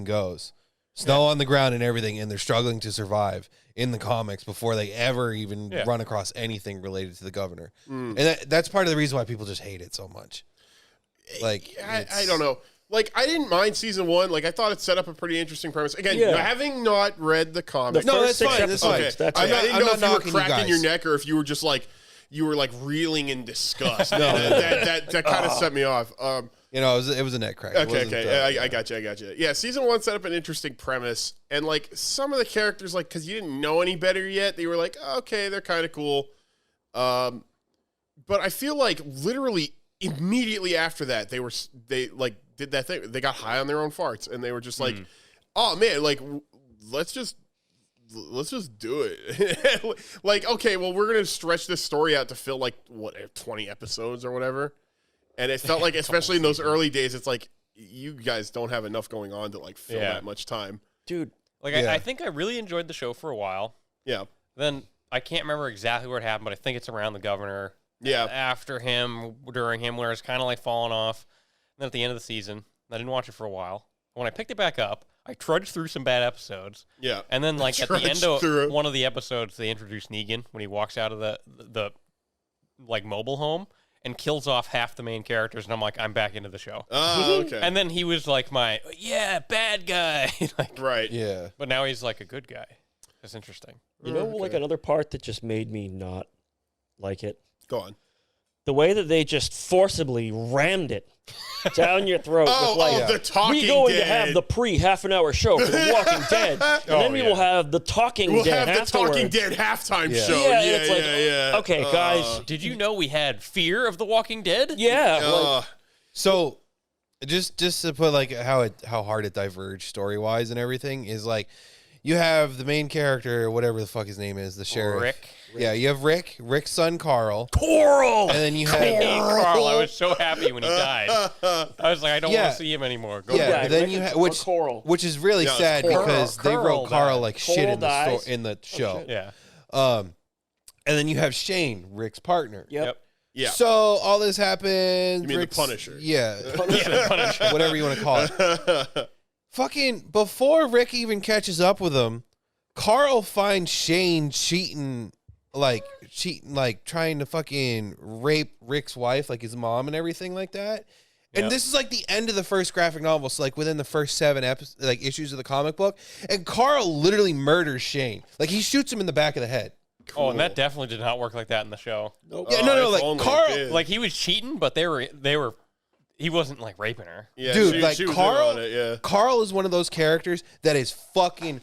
goes, snow on the ground and everything, and they're struggling to survive in the comics before they ever even run across anything related to the governor. And that's part of the reason why people just hate it so much. Like I don't know. Like, I didn't mind season 1. Like, I thought it set up a pretty interesting premise. Again, Yeah. having not read the comics. The No, first that's 6 fine, that's episodes, fine. that's I it. didn't I'm know not if you were knocking you cracking your guys. neck or if you were just like, you were like reeling in disgust. that kind of set me off. you know, it was a neck crack. It Okay, wasn't, okay. I got you. Yeah, season 1 set up an interesting premise. And, like, some of the characters, like, because you didn't know any better yet, they were like, okay, they're kind of cool. But I feel like literally immediately after that, they did that thing. They got high on their own farts. And they were just like, oh, man, like, let's just do it. Like, okay, well, we're going to stretch this story out to fill, like, 20 episodes or whatever. And it felt like, especially in those early days, it's like, you guys don't have enough going on to, like, fill that much time. Dude, like Yeah. I think I really enjoyed the show for a while. Yeah. Then I can't remember exactly where it happened, but I think it's around the governor. Yeah. After him, during him, where it's kind of like falling off. And then at the end of the season, I didn't watch it for a while. When I picked it back up, I trudged through some bad episodes. Yeah. And then, like, at the end Trudged through of it. one of the episodes, they introduced Negan when he walks out of the like, mobile home and kills off half the main characters. And I'm like, I'm back into the show. Oh, okay. And then he was like bad guy. Like, right. Yeah. but now he's like a good guy. That's interesting. you know, like another part that just made me not like it? Go on. The way that they just forcibly rammed it down your throat Oh, with like, the Talking we're going Dead. to have the half-an-hour show for The Walking Dead, and then we will have the Talking We'll Dead have the Talking afterwards. Dead halftime Yeah. show. Yeah, Yeah, and it's like, yeah. okay, guys. Did you know we had Fear of the Walking Dead? Yeah, like, So, just to put like how hard it diverged story wise and everything is like, you have the main character, whatever the fuck his name is, the sheriff. Rick. Yeah, you have Rick's son Carl, Coral. and then you Hey, have Carl, I was so happy when he died. I was like, I don't Yeah. want to see him anymore. Go yeah, Yeah, then Rick you or have Coral. which is really Yeah, it's sad Coral. because they Coral wrote Carl died. like shit Coral in the dies. in the show. shit. Yeah. And then you have Shane, Rick's partner. Yep. Yeah. So all this happens. You mean the Rick's- Punisher. Yeah, Punisher. whatever you want to call it. Fucking before Rick even catches up with him, Carl finds Shane cheating, trying to fucking rape Rick's wife, like his mom and everything like that. And Yep. this is like the end of the first graphic novel, so like within the first 7 issues of the comic book. And Carl literally murders Shane, like he shoots him in the back of the head. Oh, and that definitely did not work like that in the show. Nope. Yeah, no, if like only it Carl, did. Like he was cheating, but they were. He wasn't like raping her. Yeah, dude, she like was in Carl, on it, yeah. Carl is one of those characters that is fucking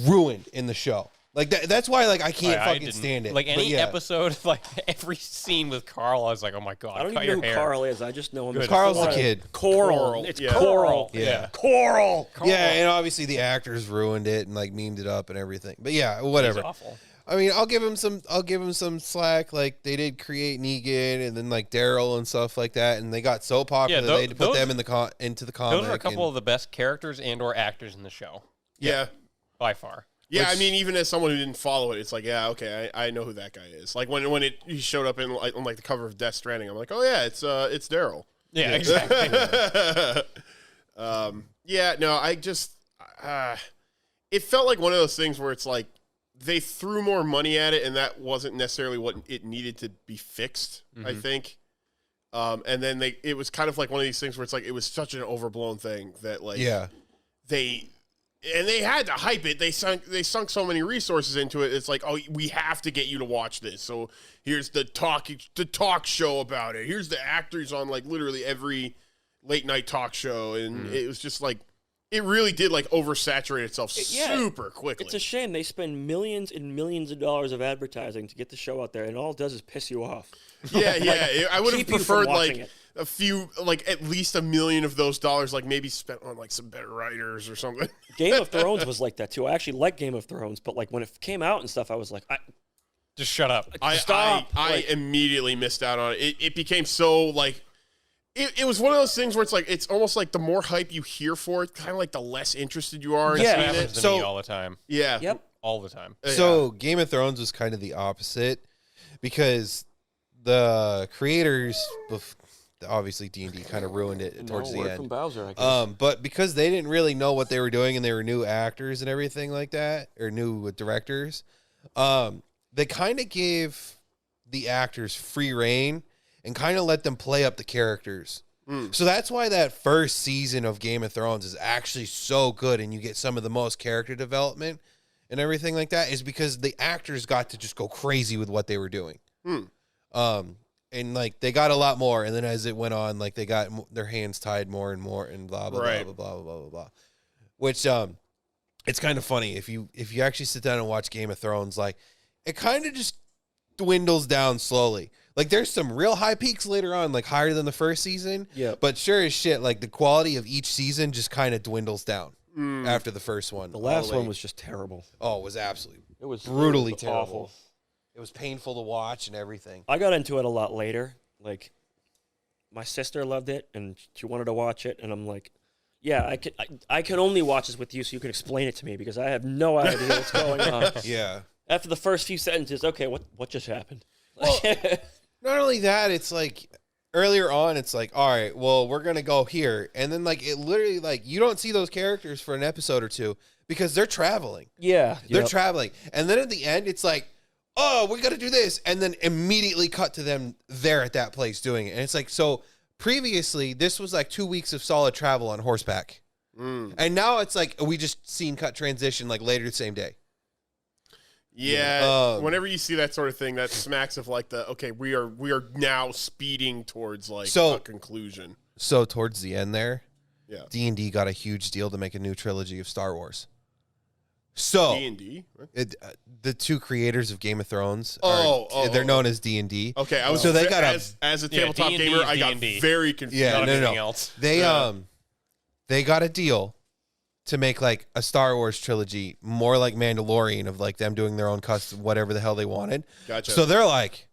ruined in the show. Like that's why like I can't I fucking didn't- stand it. Like But any yeah. episode, like every scene with Carl, I was like, oh my god, I don't cut even your know who hair. Carl is. I just know him as Carl's the Coral. kid. Coral. It's Yeah. Coral. Yeah. Coral. Yeah, and obviously the actors ruined it and like memed it up and everything. But yeah, He's whatever. awful. I mean, I'll give him some slack. Like they did create Negan and then like Daryl and stuff like that, and they got so popular they had to put them in into the comic. Those are a couple of the best characters and/or actors in the show. Yeah, by far. Yeah, I mean, even as someone who didn't follow it, it's like, yeah, okay, I know who that guy is. Like when he showed up on like the cover of Death Stranding, I'm like, oh yeah, it's Daryl. Yeah, exactly. Yeah, no, I just it felt like one of those things where it's like they threw more money at it, and that wasn't necessarily what it needed to be fixed. I think, and then it was kind of like one of these things where it's like it was such an overblown thing that like they had to hype it. They sunk so many resources into it. It's like, oh, we have to get you to watch this. So here's the talk show about it. Here's the actors on like literally every late night talk show, and it was just like it really did like oversaturate itself super quickly. It's a shame they spend millions and millions of dollars of advertising to get the show out there, and all it does is piss you off. Yeah, yeah. I would have keep you from preferred watching like it. a few, like at least $1 million of those dollars, like maybe spent on like some better writers or something. Game of Thrones was like that too. I actually like Game of Thrones, but like when it came out and stuff, I was like, just shut up. Stop. I immediately missed out on it. It became so like. It was one of those things where it's like it's almost like the more hype you hear for it, kind of like the less interested you are in Yeah. seeing That it. happens to me all the time. Yeah. Yep. All the time. So Game of Thrones was kind of the opposite because the creators, obviously D&D kind of ruined it towards the word end. from Bowser, I guess. But because they didn't really know what they were doing and they were new actors and everything like that, or new directors, they kind of gave the actors free reign and kind of let them play up the characters. So that's why that first season of Game of Thrones is actually so good and you get some of the most character development and everything like that is because the actors got to just go crazy with what they were doing. And like they got a lot more, and then as it went on, like they got their hands tied more and more, and blah blah blah blah blah blah blah blah. Which it's kind of funny if you actually sit down and watch Game of Thrones, like it kind of just dwindles down slowly. Like there's some real high peaks later on, like higher than the first season. Yeah. But sure as shit, like the quality of each season just kind of dwindles down after the first one. The last one was just terrible. Oh, it was absolutely It was brutally it was terrible. awful. It was painful to watch and everything. I got into it a lot later. Like, my sister loved it, and she wanted to watch it, and I'm like, yeah, I can only watch this with you so you can explain it to me, because I have no idea what's going on. Yeah. After the first few sentences, okay, what just happened? Well, not only that, it's like earlier on, it's like, all right, well, we're gonna go here, and then like it literally like you don't see those characters for an episode or two because they're traveling. Yeah. They're traveling, and then at the end, it's like, oh, we got to do this, and then immediately cut to them there at that place doing it, and it's like so. Previously, this was like 2 weeks of solid travel on horseback, and now it's like we just scene cut transition like later the same day. Yeah, whenever you see that sort of thing, that smacks of like we are now speeding towards like a conclusion. So towards the end there, yeah, D&D got a huge deal to make a new trilogy of Star Wars. So D&D, the two creators of Game of Thrones, they're known as D&D. Okay, I was so they got as a tabletop D&D gamer, I got D&D. very confused. Yeah, Anything else. They got a deal to make like a Star Wars trilogy, more like Mandalorian, of like them doing their own custom whatever the hell they wanted. Gotcha. So they're like,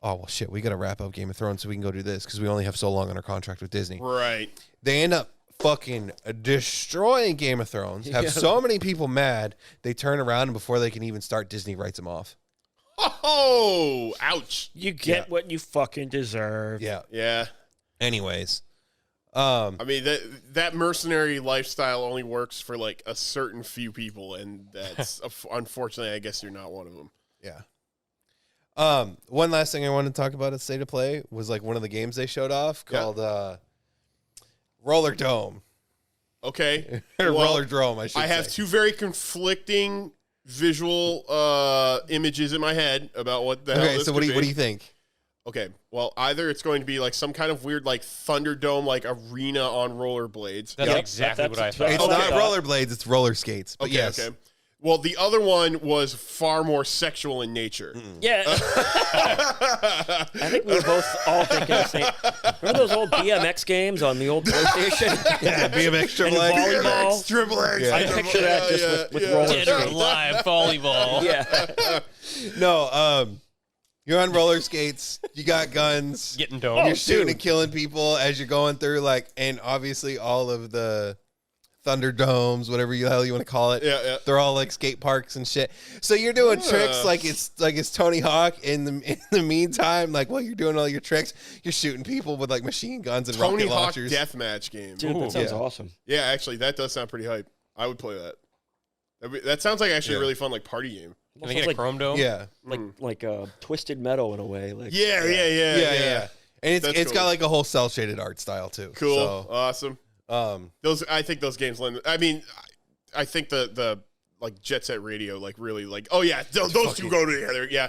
oh well, shit, we got to wrap up Game of Thrones so we can go do this because we only have so long on our contract with Disney. Right. They end up fucking destroying Game of Thrones. Have so many people mad. They turn around and before they can even start, Disney writes them off. Oh, ouch. You get what you fucking deserve. Yeah. Yeah. Anyways. I mean, that mercenary lifestyle only works for like a certain few people, and that's unfortunately, I guess you're not one of them. Yeah. One last thing I wanted to talk about at State of Play was like one of the games they showed off called Roller Dome. Okay. Roller Drome, I should say. I have two very conflicting visual images in my head about what the hell this so what could do be. you think? Okay, well, either it's going to be like some kind of weird like Thunderdome like arena on rollerblades. That's exactly what I thought. It's not rollerblades, it's roller skates. But Okay, yes. okay. Well, the other one was far more sexual in nature. Yeah. I think we were both all thinking the same. Remember those old BMX games on the old PlayStation? Yeah, BMX And Triple X. volleyball. Triple X. Yeah. I picture that just with roller Dead or skates. alive volleyball. Yeah. No, you're on roller skates. You got guns. Getting domed. You're shooting and killing people as you're going through, like, and obviously all of the Thunderdomes, whatever the hell you want to call it. Yeah. They're all like skate parks and shit. So you're doing tricks like it's Tony Hawk. In the meantime, like while you're doing all your tricks, you're shooting people with like machine guns and Tony rocket Hawk launchers. deathmatch game. Dude, that sounds Yeah. awesome. Yeah, actually, that does sound pretty hype. I would play that. That sounds like actually a Yeah. really fun like party game. Can I get a Chrome Dome? Yeah, Like Twisted Metal in a way. Like yeah. And That's it's got cool. like a whole cell shaded art style too. Cool, So, awesome. I think those games lend. I mean, I think the like Jet Set Radio like really like. Oh yeah, those two go together. Yeah,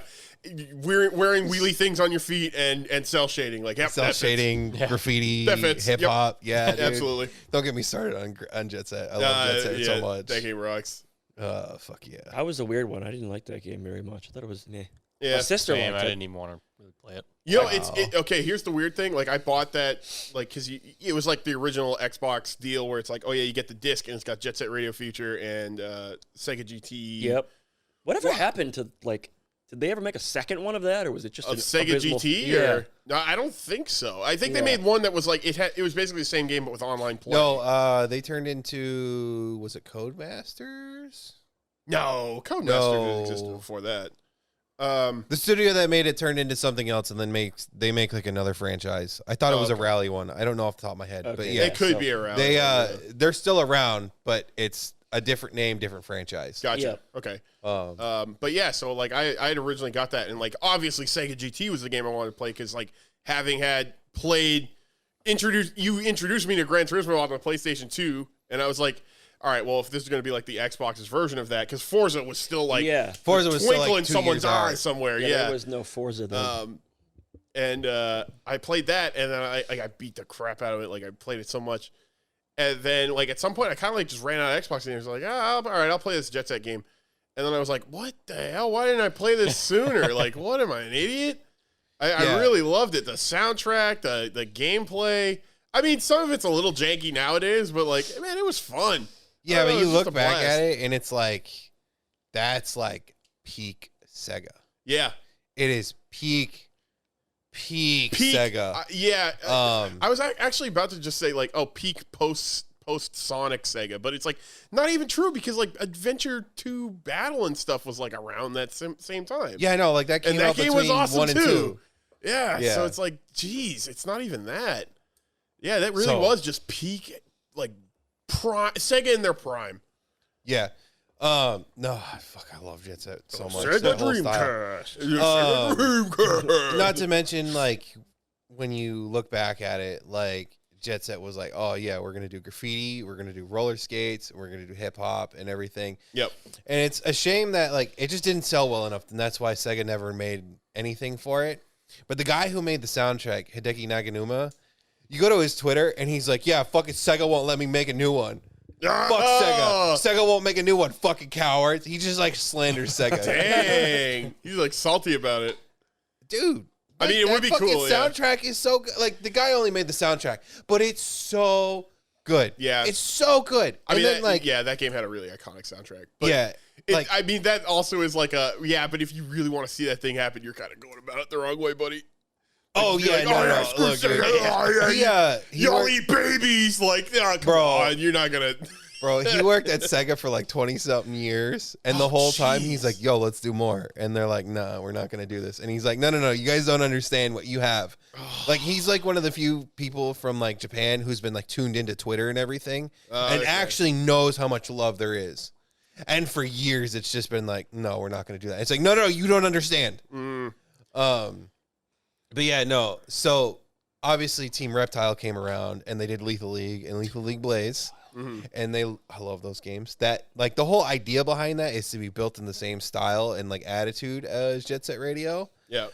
wearing wheelie things on your feet and cell shading like cell shading, graffiti, That fits. hip hop. Yep. Yeah, dude. Absolutely. Don't get me started on Jet Set. I love Jet Set so much. That game rocks. Fuck yeah. I was a weird one. I didn't like that game very much. I thought it was meh. Yeah. My sister Damn, I liked it. didn't even want to really play it. You know, okay. Here's the weird thing. Like, I bought that, like, because it was like the original Xbox deal where it's like, oh yeah, you get the disc and it's got Jet Set Radio feature and Sega GT. Yep. Whatever happened to like? Did they ever make a second one of that, or was it just Of an Sega abysmal- GT? Yeah. Or no, I don't think so. I think they Yeah. made one that was like it was basically the same game but with online play. No, they turned into, was it Codemasters? No, Codemaster No. didn't exist before that. The studio that made it turned into something else, and then they make like another franchise. I thought it was a rally one. I don't know off the top of my head, but Okay. yeah, it could so be around. they're still around, but it's a different name, different franchise. Gotcha. Yep. Okay. Um, But yeah, so like I had originally got that, and like obviously Sega GT was the game I wanted to play because like having had played, introduced me to Gran Turismo on the PlayStation 2, and I was like, all right, well if this is going to be like the Xbox's version of that, because Forza was still like Forza was still, twinkle like, in 2 someone's years out. eye somewhere. Yeah, Yeah. there was no Forza then. And I played that, and then I beat the crap out of it. Like I played it so much, and then like at some point I kind of like just ran out of Xbox, and I was like, all right, I'll play this Jet Set game. And then I was like, what the hell? Why didn't I play this sooner? Like, what am I, an idiot? I really loved it. The soundtrack, the gameplay. I mean, some of it's a little janky nowadays, but like, man, it was fun. yeah, Oh, but it you was just look a back blast. at it, and it's like that's like peak Sega. Yeah. It is peak Sega. Yeah. Um, I was actually about to just say like, oh, peak post Sonic Sega, but it's like not even true because like Adventure 2 Battle and stuff was like around that same time. Yeah, I know. Like that came And that out game between was awesome 1 and too. 2. Yeah, Yeah. so it's like, geez, it's not even that. Yeah, that really So- was just peak, like prime Sega in their prime. Yeah. No, fuck, I love Jet Set so much. Sega That whole style. Dreamcast. Sega Dreamcast. Not to mention, like, when you look back at it, like, Jet Set was like, oh, yeah, we're going to do graffiti, we're going to do roller skates, we're going to do hip hop and everything. Yep. And it's a shame that, like, it just didn't sell well enough, and that's why Sega never made anything for it. But the guy who made the soundtrack, Hideki Naganuma, you go to his Twitter, and he's like, yeah, fucking Sega won't let me make a new one. Fuck Sega. Sega won't make a new one, fucking cowards. He just, like, slanders Sega. Dang. He's like salty about it. Dude. I mean, it would be fucking cool, yeah. soundtrack is so good. Like, the guy only made the soundtrack, but it's so good. Yeah. It's so good. I And mean, then, like, that game had a really iconic soundtrack. But yeah. Like, I mean, that also is like but if you really want to see that thing happen, you're kind of going about it the wrong way, buddy. oh, Be yeah, like, no. screw Look, Sega. dude. Oh, yeah, He y'all worked, eat babies. Like, come Bro. on, you're not going to. bro, he worked at Sega for like 20-something years, and the whole time he's like, yo, let's do more. And they're like, nah, we're not going to do this. And he's like, no, you guys don't understand what you have. Like, he's like one of the few people from like Japan who's been like tuned into Twitter and everything and Okay. actually knows how much love there is. And for years, it's just been like, no, we're not going to do that. It's like, no, you don't understand. But yeah, no. So obviously, Team Reptile came around and they did Lethal League and Lethal League Blaze, and I love those games. That like the whole idea behind that is to be built in the same style and like attitude as Jet Set Radio. Yeah.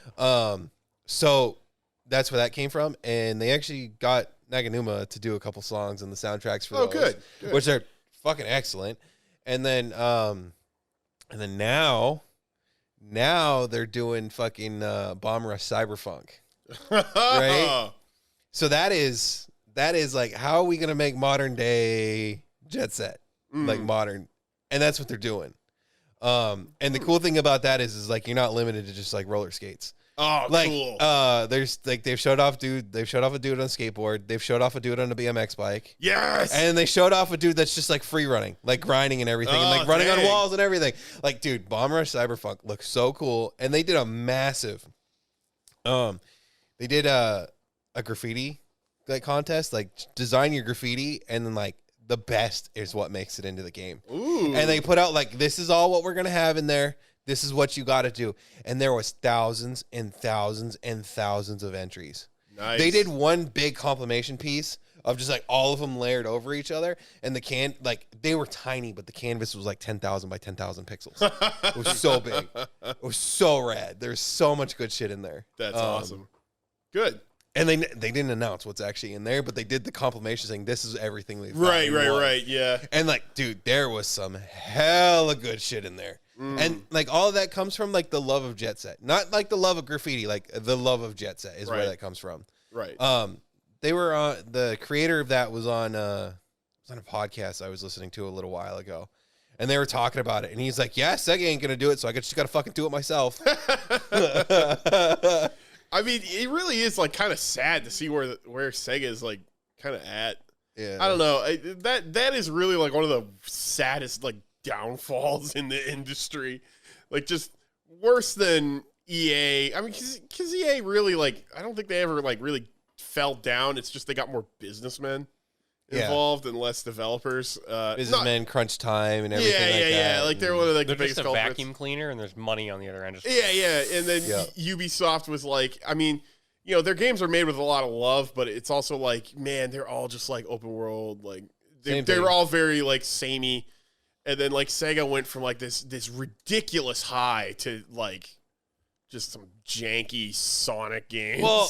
So that's where that came from, and they actually got Naganuma to do a couple songs in the soundtracks for those, Good. which are fucking excellent. And then now they're doing fucking Bomb Rush Cyberfunk. Right? So that is like, how are we gonna make modern day Jet Set like modern? And that's what they're doing. And the cool thing about that is like you're not limited to just like roller skates. Oh, Like, cool. there's like they've showed off a dude on a skateboard. They've showed off a dude on a BMX bike. Yes. And they showed off a dude that's just like free running, like grinding and everything, and Oh, like running on dang. walls and everything. Like, dude, Bomb Rush Cyberpunk looks so cool. And they did a massive, they did a graffiti like contest, like design your graffiti, and then like the best is what makes it into the game. Ooh. And they put out like, this is all what we're gonna have in there. This is what you got to do. And there was thousands and thousands and thousands of entries. Nice. They did one big compilation piece of just like all of them layered over each other. And the like they were tiny, but the canvas was like 10,000 by 10,000 pixels. It was so big. It was so rad. There's so much good shit in there. That's awesome. Good. And they didn't announce what's actually in there, but they did the compilation saying this is everything we've got Right, in right, one. right. Yeah. And like, dude, there was some hella good shit in there. And like all of that comes from like the love of Jet Set, not like the love of graffiti, like the love of Jet Set is where Right. that comes from. Right. They were on the creator of that was on a podcast I was listening to a little while ago, and they were talking about it, and he's like, "Yeah, Sega ain't gonna do it, so I just gotta fucking do it myself." I mean, it really is like kind of sad to see where Sega is like kind of at. Yeah, I don't know. That is really like one of the saddest like downfalls in the industry. Like just worse than EA. I mean, because EA really like I don't think they ever like really fell down. It's just they got more businessmen involved and less developers. businessmen, crunch time, and everything. Yeah, like that. yeah. Like they're one of like They're the biggest just a culprits. vacuum cleaner, and there's money on the other end. Yeah. And then Ubisoft was like, I mean, you know, their games are made with a lot of love, but it's also like, man, they're all just like open world. Like Same they thing. were all very like samey. And then like Sega went from like this ridiculous high to like just some janky Sonic games. Well,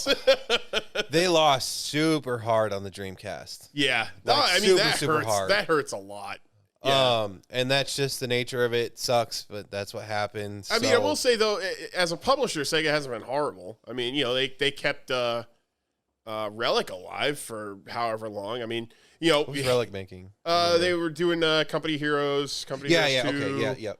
they lost super hard on the Dreamcast. yeah. like, I mean, that super hurts. hard. That hurts a lot. Yeah. And that's just the nature of it. Sucks, but that's what happens. I mean, I will say though, as a publisher, Sega hasn't been horrible. I mean, you know, they kept Relic alive for however long. I mean, you know, What was Relic making? they were doing Company Heroes, Company Heroes 2, okay, yeah.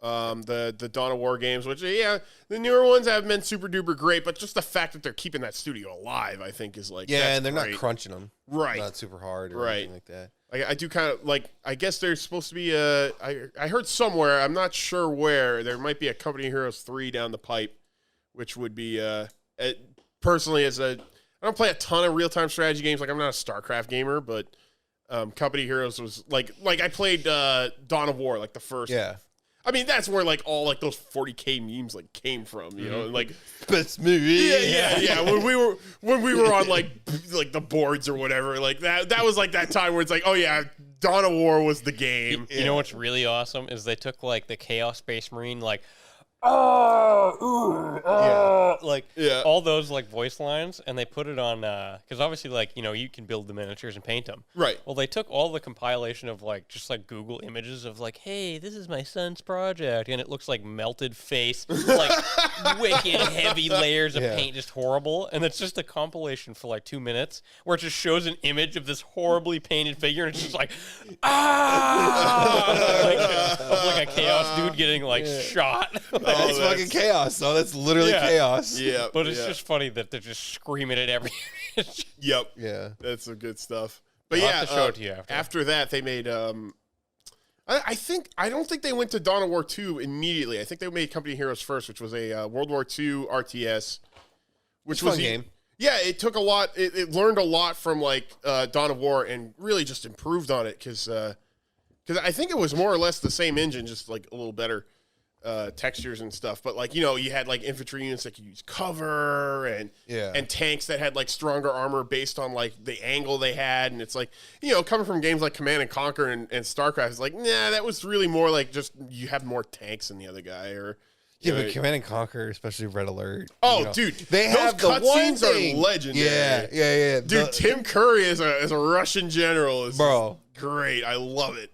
the Dawn of War games, which the newer ones haven't been super duper great, but just the fact that they're keeping that studio alive, I think, is like Yeah, that's and they're great. not crunching them. Right. Not super hard or Right. anything like that. I do kind of like. I guess there's supposed to be I heard somewhere. I'm not sure where. There might be a Company Heroes 3 down the pipe, which would be personally I don't play a ton of real time strategy games. Like I'm not a StarCraft gamer, but Company Heroes was like I played Dawn of War, like the first. Yeah. I mean, that's where like all like those 40K memes like came from, you know, and like Best movie. yeah. When we were on like the boards or whatever, like that was like that time where it's like, oh yeah, Dawn of War was the game. You know what's really awesome is they took like the Chaos Space Marine like like Yeah. all those like voice lines, and they put it on because obviously like you know you can build the miniatures and paint them. Right. Well, they took all the compilation of like just like Google images of like, hey, this is my son's project, and it looks like melted face, like wicked heavy layers of Yeah. paint, just horrible. And it's just a compilation for like 2 minutes where it just shows an image of this horribly painted figure, and it's just like of like a chaos dude getting like shot. It's fucking chaos, though. That's literally Yeah. chaos. Yeah, But it's yeah. just funny that they're just screaming at every image. Yep. Yeah. That's some good stuff. But I'll yeah, have to show it to you after. that they made I don't think they went to Dawn of War 2 immediately. I think they made Company Heroes first, which was a World War II RTS, which was Fun game. Yeah, it took a lot. It learned a lot from like Dawn of War and really just improved on it because I think it was more or less the same engine, just like a little better textures and stuff. But like you had like infantry units that could use cover and tanks that had like stronger armor based on like the angle they had. And it's like coming from games like Command and Conquer and StarCraft, it's like nah, that was really more like just you have more tanks than the other guy or. Yeah, but Command and Conquer, especially Red Alert. Oh, dude, they have the one cutscenes thing. are legendary. Yeah. Dude, Tim Curry as a Russian general is Bro. great. I love it.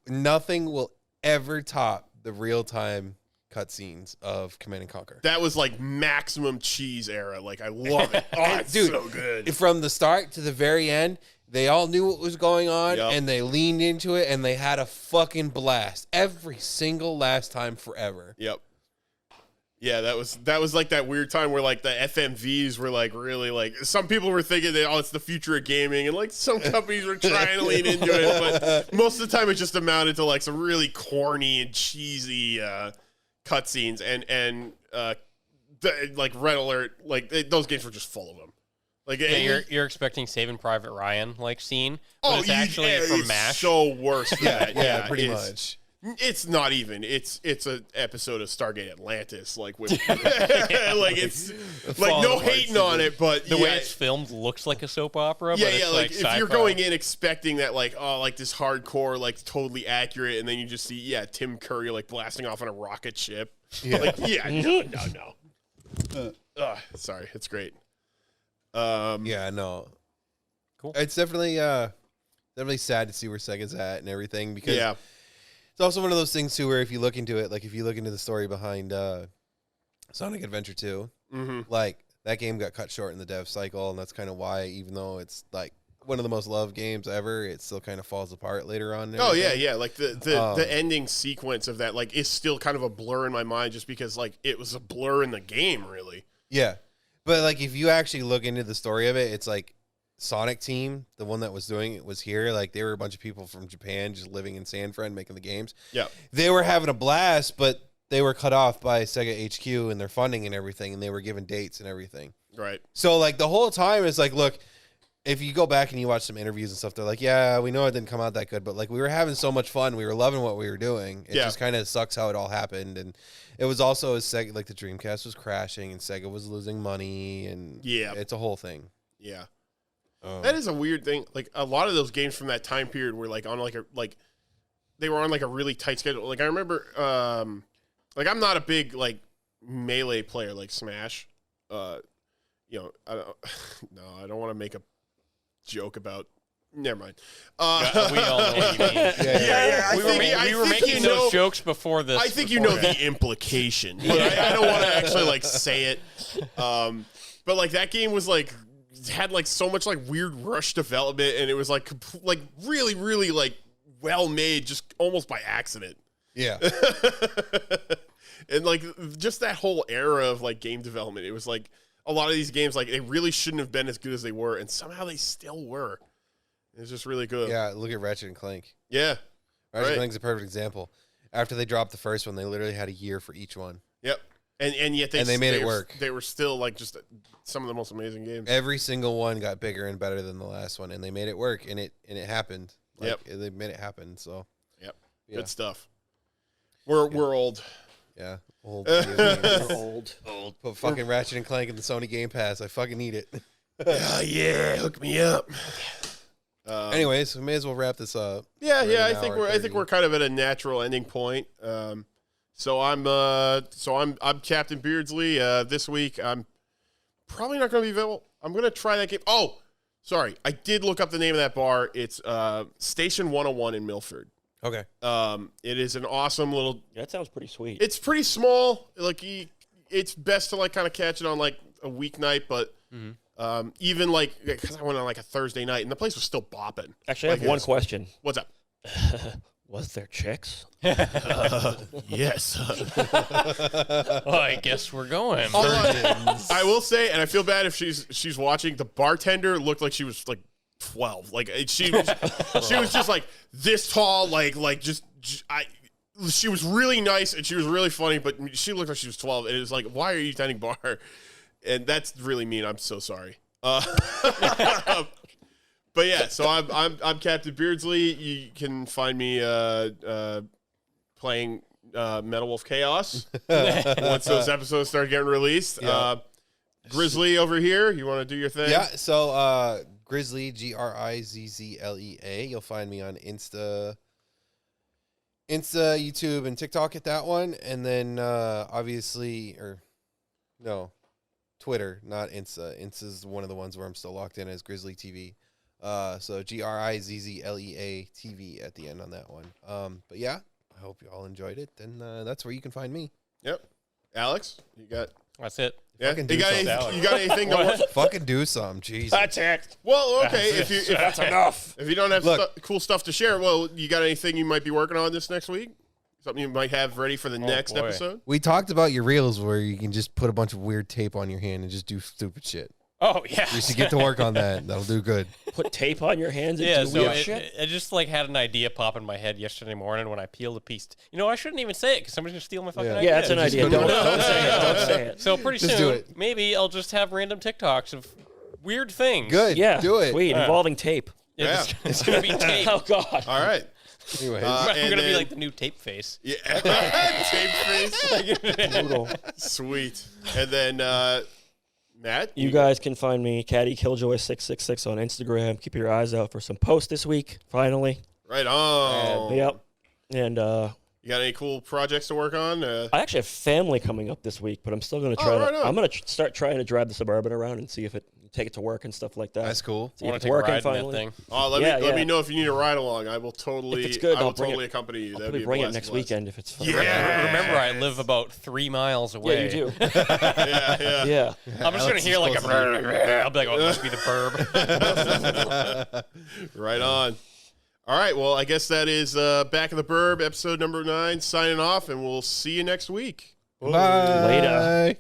Nothing will ever top the real time cutscenes of Command and Conquer. That was like maximum cheese era. Like I love it. Oh, it's Dude, so good. From the start to the very end, They all knew what was going on, Yep. and they leaned into it, and they had a fucking blast every single last time forever. Yep. Yeah, that was like that weird time where like the FMVs were like really like some people were thinking that it's the future of gaming, and like some companies were trying to lean into it, but most of the time it just amounted to like some really corny and cheesy cutscenes and like Red Alert, like those games were just full of them. Like Yeah, you're expecting Saving Private Ryan like scene, but it's actually it's from MASH. so worse for that. Yeah, pretty it's- much. It's not even. It's an episode of Stargate Atlantis, like with like it's like Falling no apart hating on it, but The yeah, way it's filmed looks like a soap opera. yeah, but yeah. it's Like if you're sci-fi. going in expecting that, like like this hardcore, like totally accurate, and then you just see Tim Curry like blasting off on a rocket ship. Yeah. Like no. Sorry, it's great. Yeah, no. Cool. It's definitely sad to see where Sega's at and everything, because Yeah, it's also one of those things too where if you look into it, like if you look into the story behind Sonic Adventure 2, like that game got cut short in the dev cycle, and that's kind of why, even though it's like one of the most loved games ever, it still kind of falls apart later on. and Oh yeah, everything. yeah. Like the ending sequence of that, like, is still kind of a blur in my mind, just because like it was a blur in the game, really. Yeah. But like if you actually look into the story of it, it's like Sonic Team, the one that was doing it, was here. Like they were a bunch of people from Japan just living in San Fran making the games. Yeah, They were having a blast, but they were cut off by Sega HQ and their funding and everything, and they were given dates and everything. right. So like the whole time it's like, look, if you go back and you watch some interviews and stuff, they're like, yeah, we know it didn't come out that good, but like we were having so much fun, we were loving what we were doing. It just kind of sucks how it all happened. And it was also as Sega, like the Dreamcast was crashing and Sega was losing money, and it's a whole thing. Yeah. That is a weird thing. Like a lot of those games from that time period were like on they were on like a really tight schedule. Like I remember, like I'm not a big like Melee player like Smash. I don't want to make a joke about. Never mind. We all know what you mean. Yeah. We were making those jokes before this. I think you know the implication, but I don't want to actually like say it. But like that game was like had like so much like weird rush development, and it was like like really, really like well made, just almost by accident. Yeah. And like just that whole era of like game development, it was like a lot of these games like they really shouldn't have been as good as they were, and somehow they still were. It was just really good. Yeah, look at Ratchet and Clank. Yeah. Ratchet and Right. Clank's a perfect example. After they dropped the first one, they literally had a year for each one. Yep. And yet they made it work. They were still like just some of the most amazing games. Every single one got bigger and better than the last one, and they made it work, and it happened. Like, they made it happen. So Yep. Yeah. Good stuff. We're old. yeah, old. We're old. Put fucking Ratchet and Clank in the Sony Game Pass. I fucking need it. Yeah, hook me up. Anyways, we may as well wrap this up. Yeah, We're yeah. at I an think hour we're 30. kind of at a natural ending point. So I'm Captain Beardsley. This week I'm probably not going to be available. I'm going to try that game. Oh, sorry, I did look up the name of that bar. It's Station 101 in Milford. Okay. It is an awesome little. That sounds pretty sweet. It's pretty small. Like it's best to like kind of catch it on like a weeknight, but even like because I went on like a Thursday night and the place was still bopping. Actually, I have one question. What's up? Was there chicks? Yes. Oh, I guess we're going. I will say, and I feel bad if she's watching. The bartender looked like she was like 12. Like she was just like this tall. She was really nice and she was really funny, but she looked like she was 12. And it was like, why are you tending bar? And that's really mean. I'm so sorry. But yeah, so I'm Captain Beardsley. You can find me playing Metal Wolf Chaos once those episodes start getting released. Yeah. Grizzly over here, you want to do your thing? Yeah. So Grizzly, Grizzlea. You'll find me on Insta, YouTube, and TikTok at that one, and then Twitter, not Insta. Insta's one of the ones where I'm still logged in as Grizzly TV. So Grizzlea TV at the end on that one. But yeah, I hope you all enjoyed it. And that's where you can find me. Yep. Alex, you got That's it. Yeah. Fucking You do got, something. you got anything to work? Fucking do something, Jesus. That's it. Well, okay. If That's enough. if you don't have Look. cool stuff to share, well, you got anything you might be working on this next week? Something you might have ready for the next boy. episode? We talked about your reels where you can just put a bunch of weird tape on your hand and just do stupid shit. Oh yeah. You should get to work on that. That'll do good. Put tape on your hands and Yeah, do so weird shit. I just like had an idea pop in my head yesterday morning when I peeled a piece. You know, I shouldn't even say it because somebody's gonna steal my fucking Yeah. idea. Yeah, it's an Just idea. go Don't to- say it. Don't say it. So pretty Just do soon, it. maybe I'll just have random TikToks of weird things. Good. Yeah, Do it. Sweet, involving tape. Yeah. It's gonna be tape. Oh God. All right. Anyways, I'm and gonna be then- like the new tape face. Yeah. Tape face. Brutal. Sweet. And then Matt, You guys can find me, Caddy Killjoy666 on Instagram. Keep your eyes out for some posts this week. Finally. right on. Yep. And You got any cool projects to work on? I actually have family coming up this week, but I'm still going to try. right on. I'm going to start trying to drive the Suburban around and see if it take it to work and stuff like that. that's cool. See I if want it's to take a working ride in that finally. thing. Let Yeah. me know if you need a ride along. I will totally. If it's good, I will I'll bring totally it. accompany you. I'll That'd probably be a bring it blast, next blast. weekend if it's fun. Yeah. Remember, I live about 3 miles away. Yeah, you do. Yeah. Yeah. I'm just gonna hear like a. I'll be like, oh, it must be the Burb. Right on. All right. Well, I guess that is Back of the Burb, episode number 9, signing off, and we'll see you next week. Bye. Later.